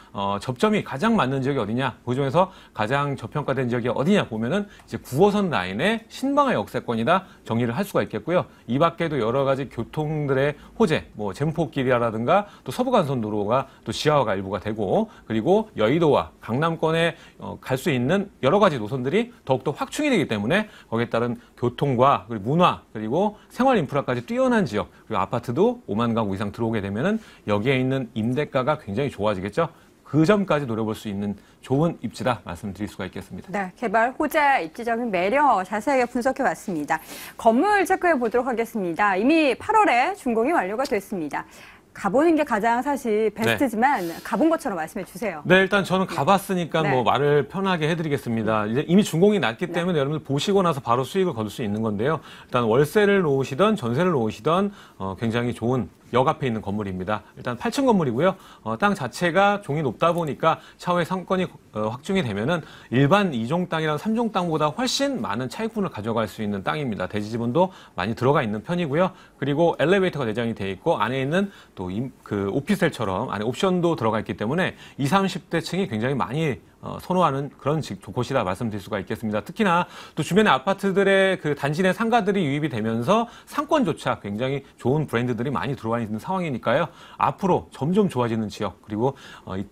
접점이 가장 맞는 지역이 어디냐? 그중에서 가장 저평가된 지역이 어디냐 보면은 이제 9호선 라인의 신방의 역세권이다 정리를 할 수가 있겠고요. 이 밖에도 여러 가지 교통들의 호재, 뭐 젠포길이라든가 또 서부간선도로가 또 지하화가 일부가 되고 그리고 여의도와 강남권에 갈 수 있는 여러 가지 노선들이 더욱더 확충이 되기 때문에 거기에 따른 교통과 그리고 문화 그리고 생활 인프라까지 뛰어난 지역 그리고 아파트도 5만 가구 이상 들어오게 되면은 여기에 있는 임대가가 굉장히 좋아지겠죠. 그 점까지 노려볼 수 있는 좋은 입지다 말씀드릴 수가 있겠습니다. 네, 개발 호재, 입지적인 매력 자세하게 분석해봤습니다. 건물 체크해 보도록 하겠습니다. 이미 8월에 준공이 완료가 됐습니다. 가보는 게 가장 사실 베스트지만 가본 것처럼 말씀해 주세요. 네, 일단 저는 가봤으니까 뭐 말을 편하게 해드리겠습니다. 이제 이미 준공이 났기 때문에 여러분들 보시고 나서 바로 수익을 거둘 수 있는 건데요. 일단 월세를 놓으시던 전세를 놓으시던 굉장히 좋은 역 앞에 있는 건물입니다. 일단 8층 건물이고요. 땅 자체가 종이 높다 보니까 차후에 상권이 확충이 되면은 일반 2종 땅이랑 3종 땅보다 훨씬 많은 차익분을 가져갈 수 있는 땅입니다. 대지 지분도 많이 들어가 있는 편이고요. 그리고 엘리베이터가 내장이 되어 있고 안에 있는 또 그 오피스텔처럼 안에 옵션도 들어가 있기 때문에 20, 30대 층이 굉장히 많이 선호하는 그런 곳이다 말씀드릴 수가 있겠습니다. 특히나 또 주변의 아파트들의 그 단지 내 상가들이 유입이 되면서 상권조차 굉장히 좋은 브랜드들이 많이 들어와 있는 상황이니까요. 앞으로 점점 좋아지는 지역 그리고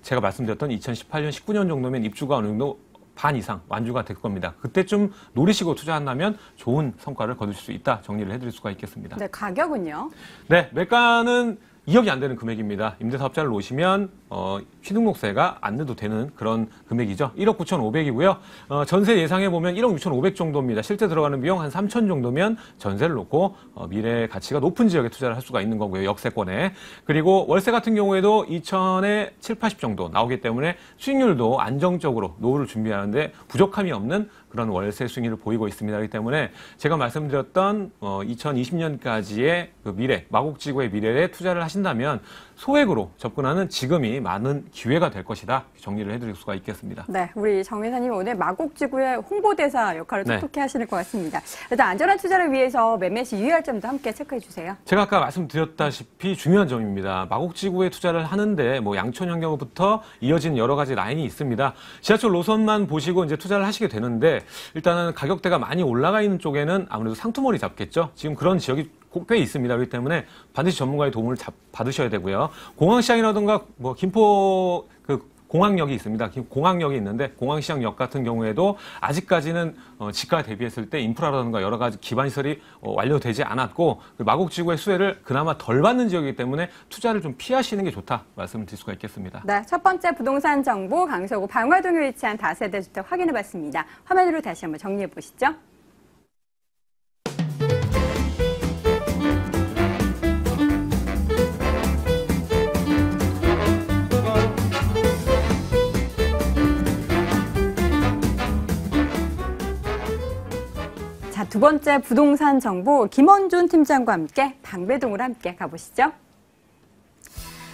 제가 말씀드렸던 2018년, 19년 정도면 입주가 어느 정도 반 이상 완주가 될 겁니다. 그때쯤 노리시고 투자한다면 좋은 성과를 거두실 수 있다 정리를 해드릴 수가 있겠습니다. 네, 가격은요? 네, 매가는 2억이 안 되는 금액입니다. 임대사업자를 놓으시면 취등록세가 안 내도 되는 그런 금액이죠. 1억 9,500이고요. 전세 예상해 보면 1억 6,500 정도입니다. 실제 들어가는 비용 한 3천 정도면 전세를 놓고 미래 가치가 높은 지역에 투자를 할 수가 있는 거고요. 역세권에. 그리고 월세 같은 경우에도 2천에 7, 80 정도 나오기 때문에 수익률도 안정적으로 노후를 준비하는데 부족함이 없는 그런 월세 수익률을 보이고 있습니다. 그렇기 때문에 제가 말씀드렸던 2020년까지의 그 미래, 마곡지구의 미래에 투자를 하신다면 소액으로 접근하는 지금이 많은 기회가 될 것이다. 정리를 해드릴 수가 있겠습니다. 네, 우리 정 회사님 오늘 마곡지구의 홍보대사 역할을 톡톡히 하시는 것 같습니다. 일단 안전한 투자를 위해서 매매 시 유의할 점도 함께 체크해 주세요. 제가 아까 말씀드렸다시피 중요한 점입니다. 마곡지구에 투자를 하는데 뭐 양천형경부터 이어진 여러 가지 라인이 있습니다. 지하철 노선만 보시고 이제 투자를 하시게 되는데 일단은 가격대가 많이 올라가 있는 쪽에는 아무래도 상투머리 잡겠죠. 지금 그런 지역이 꽤 있습니다. 그렇기 때문에 반드시 전문가의 도움을 받으셔야 되고요. 공항시장이라든가 뭐 김포 공항역이 있습니다. 공항역이 있는데 공항시장역 같은 경우에도 아직까지는 지가에 대비했을 때 인프라라든가 여러 가지 기반 시설이 완료되지 않았고 마곡지구의 수혜를 그나마 덜 받는 지역이기 때문에 투자를 좀 피하시는 게 좋다 말씀을 드릴 수가 있겠습니다. 네, 첫 번째 부동산 정보 강서구 방화동에 위치한 다세대 주택 확인해봤습니다. 화면으로 다시 한번 정리해 보시죠. 자, 두 번째 부동산 정보 김원준 팀장과 함께 방배동으로 함께 가보시죠.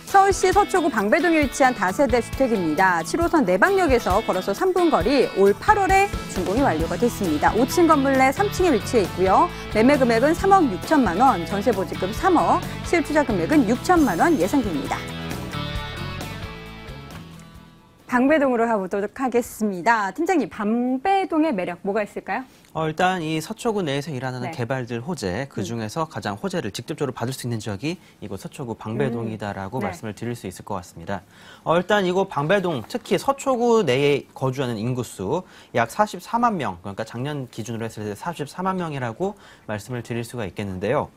서울시 서초구 방배동에 위치한 다세대 주택입니다. 7호선 내방역에서 걸어서 3분 거리, 올 8월에 준공이 완료가 됐습니다. 5층 건물 내 3층에 위치해 있고요. 매매 금액은 3억 6천만 원, 전세 보증금 3억, 실투자 금액은 6천만 원 예상됩니다. 방배동으로 가보도록 하겠습니다. 팀장님, 방배동의 매력 뭐가 있을까요? 일단 이 서초구 내에서 일하는 네. 개발들 호재, 그중에서 가장 호재를 직접적으로 받을 수 있는 지역이 이곳 서초구 방배동이다라고 네. 말씀을 드릴 수 있을 것 같습니다. 일단 이곳 방배동, 특히 서초구 내에 거주하는 인구수 약 44만 명, 그러니까 작년 기준으로 했을 때 44만 명이라고 말씀을 드릴 수가 있겠는데요.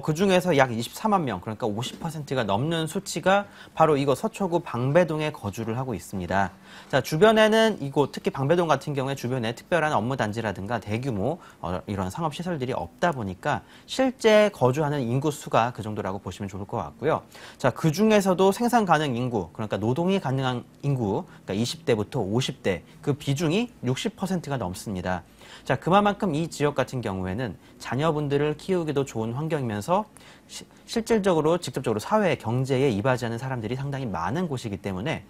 그중에서 약 24만 명, 그러니까 50%가 넘는 수치가 바로 이곳 서초구 방배동에 거주를 하고 있습니다. 자, 주변에는 이곳, 특히 방배동 같은 경우에 주변에 특별한 업무 단지라든가 대규모 이런 상업시설들이 없다 보니까 실제 거주하는 인구 수가 그 정도라고 보시면 좋을 것 같고요. 자, 그 중에서도 생산 가능 인구, 그러니까 노동이 가능한 인구, 그러니까 20대부터 50대 그 비중이 60%가 넘습니다. 자, 그만큼 이 지역 같은 경우에는 자녀분들을 키우기도 좋은 환경이면서 실질적으로 직접적으로 사회 경제에 이바지하는 사람들이 상당히 많은 곳이기 때문에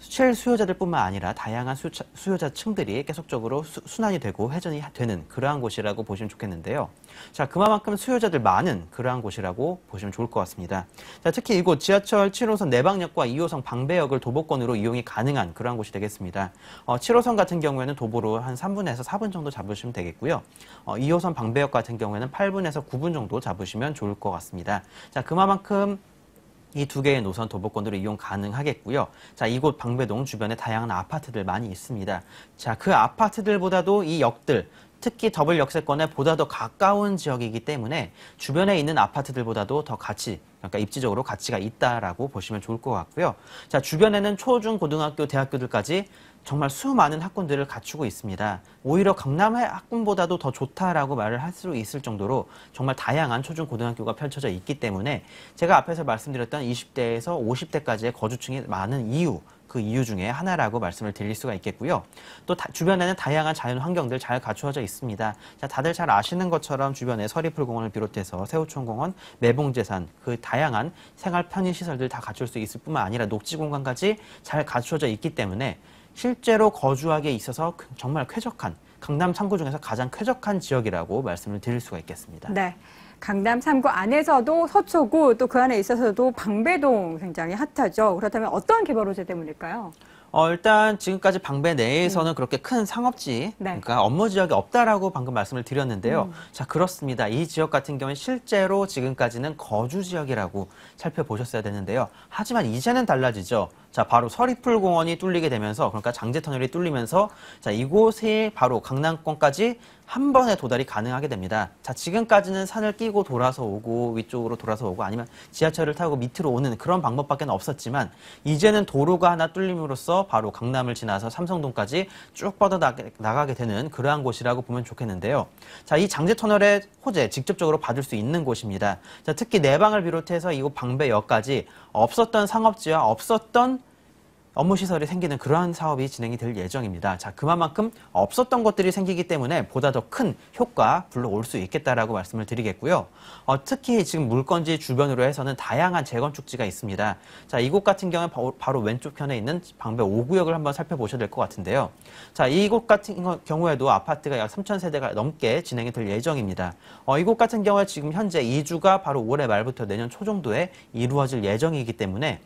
실수요자들뿐만 아니라 다양한 수요자층들이 계속적으로 순환이 되고 회전이 되는 그러한 곳이라고 보시면 좋겠는데요. 자, 그만큼 수요자들 많은 그러한 곳이라고 보시면 좋을 것 같습니다. 자, 특히 이곳 지하철 7호선 내방역과 2호선 방배역을 도보권으로 이용이 가능한 그러한 곳이 되겠습니다. 7호선 같은 경우에는 도보로 한 3분에서 4분 정도 잡으시면 되겠고요. 2호선 방배역 같은 경우에는 8분에서 9분 정도 잡으시면 좋을 것 같습니다. 자, 그만큼 이 두 개의 노선 도보권으로 이용 가능하겠고요. 자, 이곳 방배동 주변에 다양한 아파트들 많이 있습니다. 자, 그 아파트들보다도 이 역들, 특히 더블 역세권에 보다 더 가까운 지역이기 때문에 주변에 있는 아파트들보다도 더 그러니까 입지적으로 가치가 있다라고 보시면 좋을 것 같고요. 자, 주변에는 초, 중, 고등학교, 대학교들까지 정말 수많은 학군들을 갖추고 있습니다. 오히려 강남의 학군보다도 더 좋다라고 말을 할 수 있을 정도로 정말 다양한 초중 고등학교가 펼쳐져 있기 때문에 제가 앞에서 말씀드렸던 20대에서 50대까지의 거주층이 많은 이유, 그 이유 중에 하나라고 말씀을 드릴 수가 있겠고요. 또 주변에는 다양한 자연 환경들 잘 갖추어져 있습니다. 자, 다들 잘 아시는 것처럼 주변에 서리풀공원을 비롯해서 새우촌공원, 매봉제산 그 다양한 생활 편의 시설들 다 갖출 수 있을 뿐만 아니라 녹지공간까지 잘 갖추어져 있기 때문에 실제로 거주하기에 있어서 정말 쾌적한 강남 3구 중에서 가장 쾌적한 지역이라고 말씀을 드릴 수가 있겠습니다. 네. 강남 3구 안에서도 서초구 또 그 안에 있어서도 방배동 굉장히 핫하죠. 그렇다면 어떤 개발 호재 때문일까요? 일단 지금까지 방배 내에서는 그렇게 큰 상업지, 네. 그러니까 업무 지역이 없다라고 방금 말씀을 드렸는데요. 자, 그렇습니다. 이 지역 같은 경우는 실제로 지금까지는 거주 지역이라고 살펴보셨어야 되는데요. 하지만 이제는 달라지죠. 자, 바로 서리풀공원이 뚫리게 되면서, 그러니까 장제터널이 뚫리면서, 자, 이곳이 바로 강남권까지 한 번에 도달이 가능하게 됩니다. 자, 지금까지는 산을 끼고 돌아서 오고 위쪽으로 돌아서 오고 아니면 지하철을 타고 밑으로 오는 그런 방법밖에 없었지만 이제는 도로가 하나 뚫림으로써 바로 강남을 지나서 삼성동까지 쭉 뻗어 나가게 되는 그러한 곳이라고 보면 좋겠는데요. 자, 이 장제터널의 호재 직접적으로 받을 수 있는 곳입니다. 자, 특히 내방을 비롯해서 이곳 방배역까지 없었던 상업지와 없었던 업무시설이 생기는 그러한 사업이 진행이 될 예정입니다. 자, 그만큼 없었던 것들이 생기기 때문에 보다 더 큰 효과 불러올 수 있겠다라고 말씀을 드리겠고요. 특히 지금 물건지 주변으로 해서는 다양한 재건축지가 있습니다. 자, 이곳 같은 경우는 바로 왼쪽 편에 있는 방배 5구역을 한번 살펴보셔야 될 것 같은데요. 자, 이곳 같은 경우에도 아파트가 약 3,000세대가 넘게 진행이 될 예정입니다. 이곳 같은 경우에 지금 현재 이주가 바로 올해 말부터 내년 초 정도에 이루어질 예정이기 때문에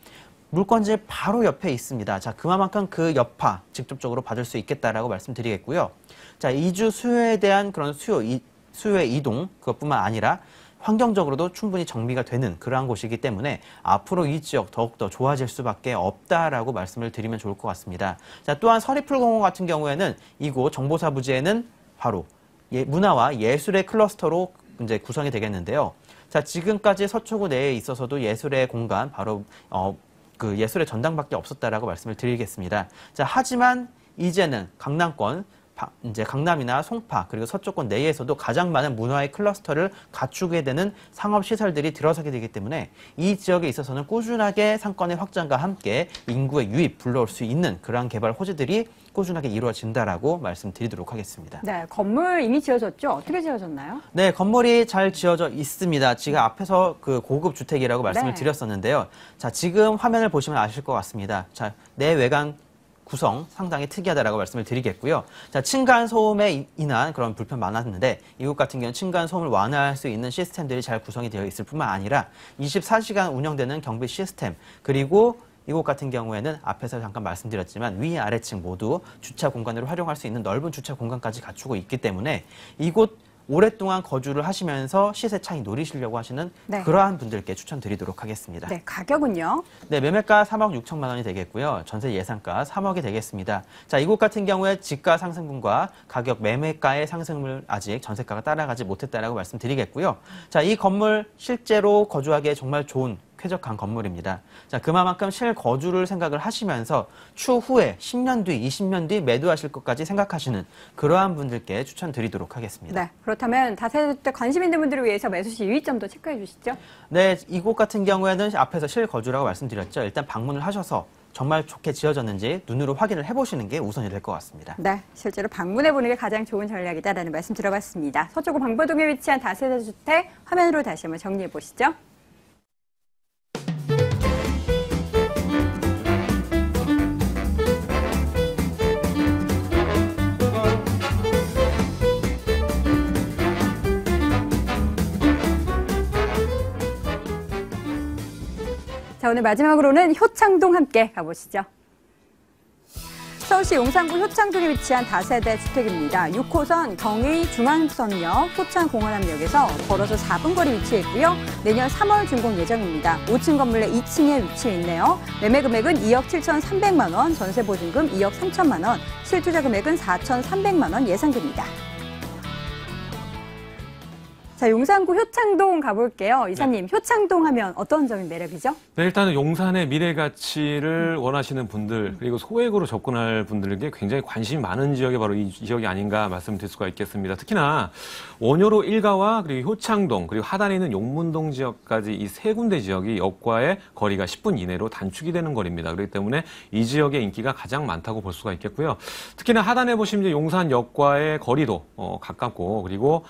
물건지 바로 옆에 있습니다. 자, 그만큼 그 여파 직접적으로 받을 수 있겠다라고 말씀드리겠고요. 자, 이주 수요에 대한 그런 수요의 이동 그것뿐만 아니라 환경적으로도 충분히 정비가 되는 그러한 곳이기 때문에 앞으로 이 지역 더욱더 좋아질 수밖에 없다라고 말씀을 드리면 좋을 것 같습니다. 자, 또한 서리풀공원 같은 경우에는 이곳 정보사 부지에는 바로 문화와 예술의 클러스터로 이제 구성이 되겠는데요. 자, 지금까지 서초구 내에 있어서도 예술의 공간, 바로 그 예술의 전당밖에 없었다라고 말씀을 드리겠습니다. 자, 하지만 이제는 강남권, 이제 강남이나 송파 그리고 서초권 내에서도 가장 많은 문화의 클러스터를 갖추게 되는 상업시설들이 들어서게 되기 때문에 이 지역에 있어서는 꾸준하게 상권의 확장과 함께 인구의 유입 불러올 수 있는 그러한 개발 호재들이 꾸준하게 이루어진다라고 말씀드리도록 하겠습니다. 네, 건물 이미 지어졌죠? 어떻게 지어졌나요? 네, 건물이 잘 지어져 있습니다. 지금 앞에서 그 고급 주택이라고 말씀을 드렸었는데요. 자, 지금 화면을 보시면 아실 것 같습니다. 자, 내외관 구성 상당히 특이하다라고 말씀을 드리겠고요. 자, 층간소음에 인한 그런 불편 많았는데 이곳 같은 경우는 층간소음을 완화할 수 있는 시스템들이 잘 구성이 되어 있을 뿐만 아니라 24시간 운영되는 경비 시스템, 그리고 이곳 같은 경우에는 앞에서 잠깐 말씀드렸지만 위, 아래층 모두 주차 공간으로 활용할 수 있는 넓은 주차 공간까지 갖추고 있기 때문에 이곳 오랫동안 거주를 하시면서 시세 차익 노리시려고 하시는 그러한 분들께 추천드리도록 하겠습니다. 네, 가격은요? 네, 매매가 3억 6천만 원이 되겠고요. 전세 예상가 3억이 되겠습니다. 자, 이곳 같은 경우에 지가 상승분과 가격 매매가의 상승을 아직 전세가가 따라가지 못했다라고 말씀드리겠고요. 자, 이 건물 실제로 거주하기에 정말 좋은 쾌적한 건물입니다. 자, 그만큼 실거주를 생각을 하시면서 추후에 10년 뒤, 20년 뒤 매도하실 것까지 생각하시는 그러한 분들께 추천드리도록 하겠습니다. 네, 그렇다면 다세대 관심 있는 분들을 위해서 매수시 유의점도 체크해 주시죠. 네, 이곳 같은 경우에는 앞에서 실거주라고 말씀드렸죠. 일단 방문을 하셔서 정말 좋게 지어졌는지 눈으로 확인을 해보시는 게 우선이 될 것 같습니다. 네, 실제로 방문해보는 게 가장 좋은 전략이다라는 말씀 들어봤습니다. 서초구 방배동에 위치한 다세대 주택 화면으로 다시 한번 정리해 보시죠. 자, 오늘 마지막으로는 효창동 함께 가보시죠. 서울시 용산구 효창동에 위치한 다세대 주택입니다. 6호선 경의 중앙선역 효창공원암역에서 걸어서 4분 거리 위치해 있고요. 내년 3월 준공 예정입니다. 5층 건물의 2층에 위치해 있네요. 매매 금액은 2억 7,300만 원, 전세 보증금 2억 3천만 원, 실투자 금액은 4,300만 원 예상됩니다. 자, 용산구 효창동 가볼게요. 이사님, 네. 효창동 하면 어떤 점이 매력이죠? 네, 일단은 용산의 미래 가치를 원하시는 분들, 그리고 소액으로 접근할 분들에게 굉장히 관심이 많은 지역이 바로 이 지역이 아닌가 말씀드릴 수가 있겠습니다. 특히나 원효로 일가와 그리고 효창동, 그리고 하단에 있는 용문동 지역까지 이 세 군데 지역이 역과의 거리가 10분 이내로 단축이 되는 거리입니다. 그렇기 때문에 이 지역의 인기가 가장 많다고 볼 수가 있겠고요. 특히나 하단에 보시면 용산역과의 거리도 가깝고, 그리고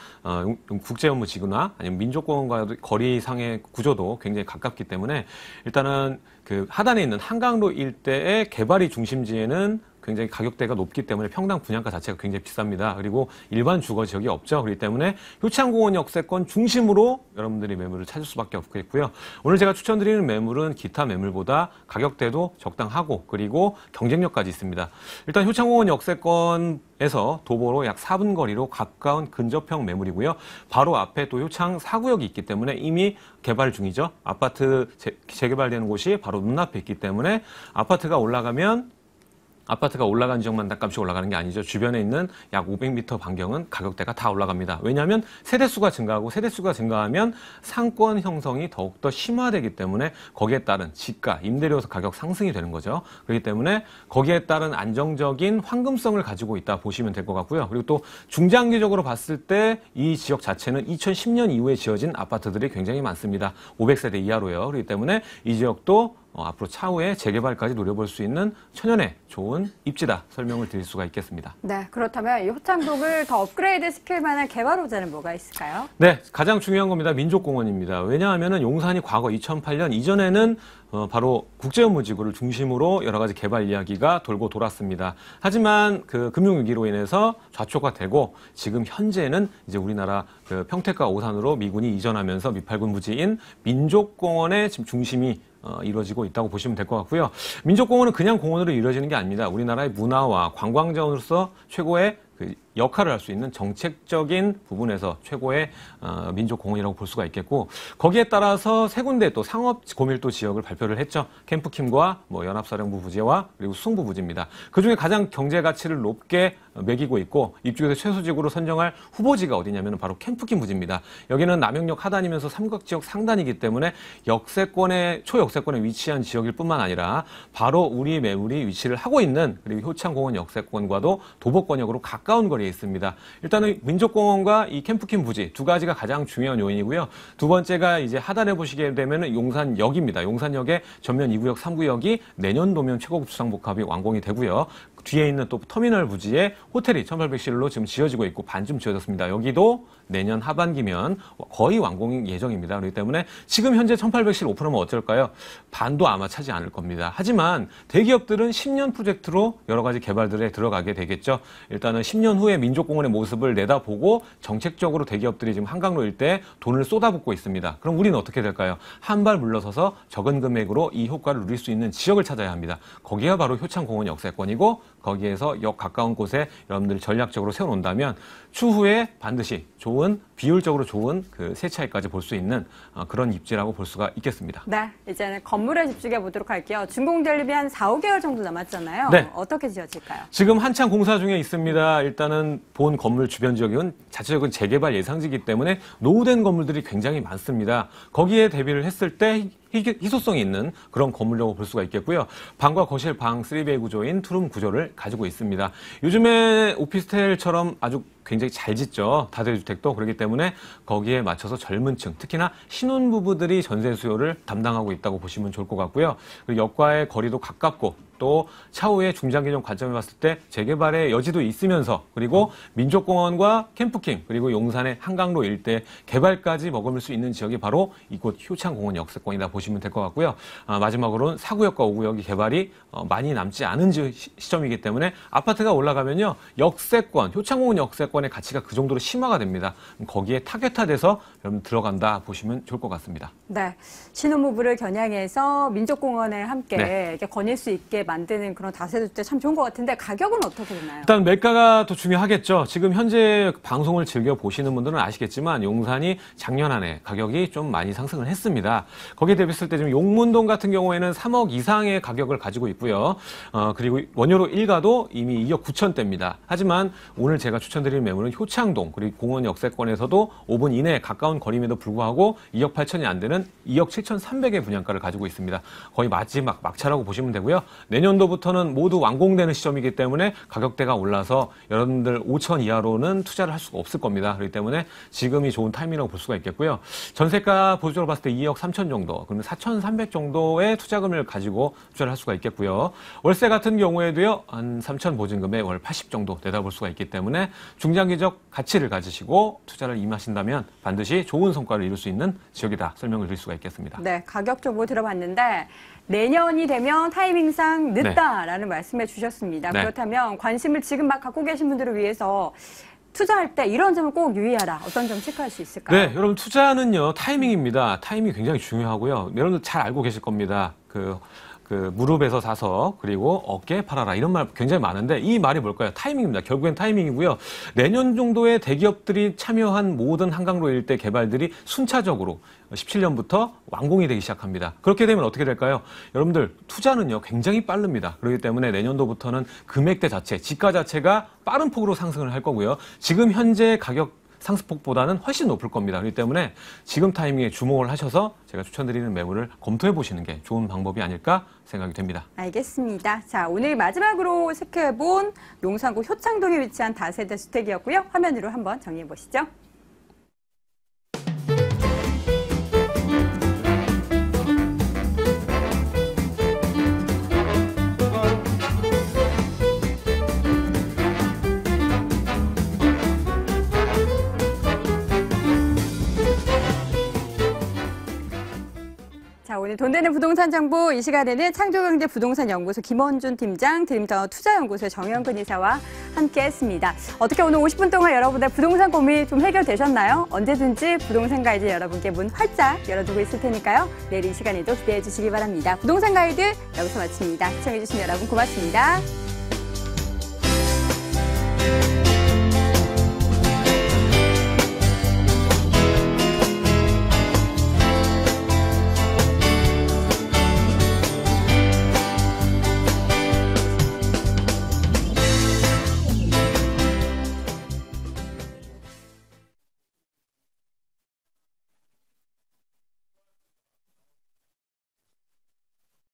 국제업무지구나 아니면 민족공원과 거리상의 구조도 굉장히 가깝기 때문에 일단은 그 하단에 있는 한강로 일대의 개발이 중심지에는 굉장히 가격대가 높기 때문에 평당 분양가 자체가 굉장히 비쌉니다. 그리고 일반 주거 지역이 없죠. 그렇기 때문에 효창공원 역세권 중심으로 여러분들이 매물을 찾을 수밖에 없겠고요. 오늘 제가 추천드리는 매물은 기타 매물보다 가격대도 적당하고 그리고 경쟁력까지 있습니다. 일단 효창공원 역세권에서 도보로 약 4분 거리로 가까운 근접형 매물이고요. 바로 앞에 또 효창 4구역이 있기 때문에 이미 개발 중이죠. 아파트 재개발되는 곳이 바로 눈앞에 있기 때문에 아파트가 올라간 지역만 값이 올라가는 게 아니죠. 주변에 있는 약 500m 반경은 가격대가 다 올라갑니다. 왜냐하면 세대수가 증가하고 세대수가 증가하면 상권 형성이 더욱더 심화되기 때문에 거기에 따른 지가, 임대료 가격 상승이 되는 거죠. 그렇기 때문에 거기에 따른 안정적인 황금성을 가지고 있다 보시면 될 것 같고요. 그리고 또 중장기적으로 봤을 때 이 지역 자체는 2010년 이후에 지어진 아파트들이 굉장히 많습니다. 500세대 이하로요. 그렇기 때문에 이 지역도 앞으로 차후에 재개발까지 노려볼 수 있는 천연의 좋은 입지다 설명을 드릴 수가 있겠습니다. 네, 그렇다면 이 효창동을 더 업그레이드 시킬 만한 개발 호재는 뭐가 있을까요? 네, 가장 중요한 겁니다. 민족공원입니다. 왜냐하면 용산이 과거 2008년 이전에는 바로 국제업무지구를 중심으로 여러 가지 개발 이야기가 돌고 돌았습니다. 하지만 그 금융위기로 인해서 좌초화되고 지금 현재는 이제 우리나라 그 평택과 오산으로 미군이 이전하면서 미팔군 부지인 민족공원의 지금 중심이 이루어지고 있다고 보시면 될 것 같고요. 민족공원은 그냥 공원으로 이루어지는 게 아닙니다. 우리나라의 문화와 관광자원으로서 최고의 역할을 할 수 있는 정책적인 부분에서 최고의 민족공원이라고 볼 수가 있겠고, 거기에 따라서 세 군데 또 상업 고밀도 지역을 발표를 했죠. 캠프킴과 뭐 연합사령부 부지와 그리고 수송부 부지입니다. 그중에 가장 경제 가치를 높게 매기고 있고 입주에서 최소지구로 선정할 후보지가 어디냐면 바로 캠프킴 부지입니다. 여기는 남영역 하단이면서 삼각지역 상단이기 때문에 초역세권에 위치한 지역일 뿐만 아니라 바로 우리 매물이 위치를 하고 있는, 그리고 효창공원 역세권과도 도보권역으로 가까운 거리에 있습니다. 일단은 민족공원과 이 캠프킴 부지 두 가지가 가장 중요한 요인이고요. 두 번째가 이제 하단에 보시게 되면 용산역입니다. 용산역의 전면 2구역, 3구역이 내년도면 최고급 수상복합이 완공이 되고요. 뒤에 있는 또 터미널 부지에 호텔이 1800실로 지금 지어지고 있고 반쯤 지어졌습니다. 여기도 내년 하반기면 거의 완공 예정입니다. 그렇기 때문에 지금 현재 1800실 오픈하면 어떨까요? 반도 아마 차지 않을 겁니다. 하지만 대기업들은 10년 프로젝트로 여러 가지 개발들에 들어가게 되겠죠. 일단은 10년 후에 민족공원의 모습을 내다보고 정책적으로 대기업들이 지금 한강로 일대에 돈을 쏟아붓고 있습니다. 그럼 우리는 어떻게 될까요? 한 발 물러서서 적은 금액으로 이 효과를 누릴 수 있는 지역을 찾아야 합니다. 거기가 바로 효창공원 역세권이고, 거기에서 역 가까운 곳에 여러분들이 전략적으로 세워놓는다면 추후에 반드시 비율적으로 좋은 그 세차이까지 볼 수 있는 그런 입지라고 볼 수가 있겠습니다. 네, 이제는 건물에 집중해 보도록 할게요. 준공되려면 한 4, 5개월 정도 남았잖아요. 네. 어떻게 지어질까요? 지금 한창 공사 중에 있습니다. 일단은 본 건물 주변 지역은 자체적인 재개발 예상지이기 때문에 노후된 건물들이 굉장히 많습니다. 거기에 대비를 했을 때 희소성이 있는 그런 건물이라고 볼 수가 있겠고요. 방과 거실, 방 3베이 구조인 투룸 구조를 가지고 있습니다. 요즘에 오피스텔처럼 아주 굉장히 잘 짓죠. 다세대주택도. 그렇기 때문에 거기에 맞춰서 젊은 층, 특히나 신혼부부들이 전세 수요를 담당하고 있다고 보시면 좋을 것 같고요. 그리고 역과의 거리도 가깝고 또 차후에 중장기적 관점에 봤을 때 재개발의 여지도 있으면서, 그리고 민족공원과 캠프킴 그리고 용산의 한강로 일대 개발까지 머금을 수 있는 지역이 바로 이곳 효창공원 역세권이다 보시면 될 것 같고요. 마지막으로는 4구역과 5구역이 개발이 많이 남지 않은 시점이기 때문에 아파트가 올라가면요, 역세권, 효창공원 역세권의 가치가 그 정도로 심화가 됩니다. 거기에 타겟화돼서 여러분 들어간다 보시면 좋을 것 같습니다. 네, 신혼부부를 겨냥해서 민족공원에 함께 네. 이렇게 거닐 수 있게 만드는 그런 다세대주택 참 좋은 것 같은데 가격은 어떻게 되나요? 일단 매가가 더 중요하겠죠. 지금 현재 방송을 즐겨 보시는 분들은 아시겠지만 용산이 작년 한 해 가격이 좀 많이 상승을 했습니다. 거기에 대비했을 때 지금 용문동 같은 경우에는 3억 이상의 가격을 가지고 있고요. 그리고 원효로 1가도 이미 2억 9천대입니다. 하지만 오늘 제가 추천드리는 매물은 효창동 그리고 공원 역세권에서도 5분 이내에 가까운 거리임에도 불구하고 2억 8천이 안 되는 2억 7,300의 분양가를 가지고 있습니다. 거의 마지막 막차라고 보시면 되고요. 내년도부터는 모두 완공되는 시점이기 때문에 가격대가 올라서 여러분들 5천 이하로는 투자를 할 수가 없을 겁니다. 그렇기 때문에 지금이 좋은 타이밍이라고 볼 수가 있겠고요. 전세가 보수적으로 봤을 때 2억 3천 정도, 그러면 4,300 정도의 투자금을 가지고 투자를 할 수가 있겠고요. 월세 같은 경우에도요, 한 3천 보증금에 월 80 정도 내다볼 수가 있기 때문에 중장기적 가치를 가지시고 투자를 임하신다면 반드시 좋은 성과를 이룰 수 있는 지역이다 설명을 드릴 수가 있겠습니다. 네, 가격 정보 들어봤는데 내년이 되면 타이밍상 늦다라는 말씀해 주셨습니다. 네. 그렇다면 관심을 지금 막 갖고 계신 분들을 위해서 투자할 때 이런 점을 꼭 유의하라. 어떤 점 체크할 수 있을까요? 네, 여러분 투자는요 타이밍입니다. 타이밍이 굉장히 중요하고요. 여러분들 잘 알고 계실 겁니다. 무릎에서 사서 그리고 어깨에 팔아라 이런 말 굉장히 많은데 이 말이 뭘까요? 타이밍입니다. 결국엔 타이밍이고요. 내년 정도에 대기업들이 참여한 모든 한강로 일대 개발들이 순차적으로 17년부터 완공이 되기 시작합니다. 그렇게 되면 어떻게 될까요? 여러분들 투자는요 굉장히 빠릅니다. 그렇기 때문에 내년도부터는 금액대 자체, 지가 자체가 빠른 폭으로 상승을 할 거고요. 지금 현재 가격 상승폭보다는 훨씬 높을 겁니다. 그렇기 때문에 지금 타이밍에 주목을 하셔서 제가 추천드리는 매물을 검토해 보시는 게 좋은 방법이 아닐까 생각이 됩니다. 알겠습니다. 자, 오늘 마지막으로 체크해본 용산구 효창동에 위치한 다세대 주택이었고요. 화면으로 한번 정리해 보시죠. 자, 오늘 돈 되는 부동산 정보 이 시간에는 창조경제 부동산 연구소 김원준 팀장, 드림타워 투자연구소의 정영근 이사와 함께했습니다. 어떻게 오늘 50분 동안 여러분의 부동산 고민 좀 해결되셨나요? 언제든지 부동산 가이드 여러분께 문 활짝 열어두고 있을 테니까요. 내일 이 시간에도 기대해 주시기 바랍니다. 부동산 가이드 여기서 마칩니다. 시청해 주신 여러분 고맙습니다.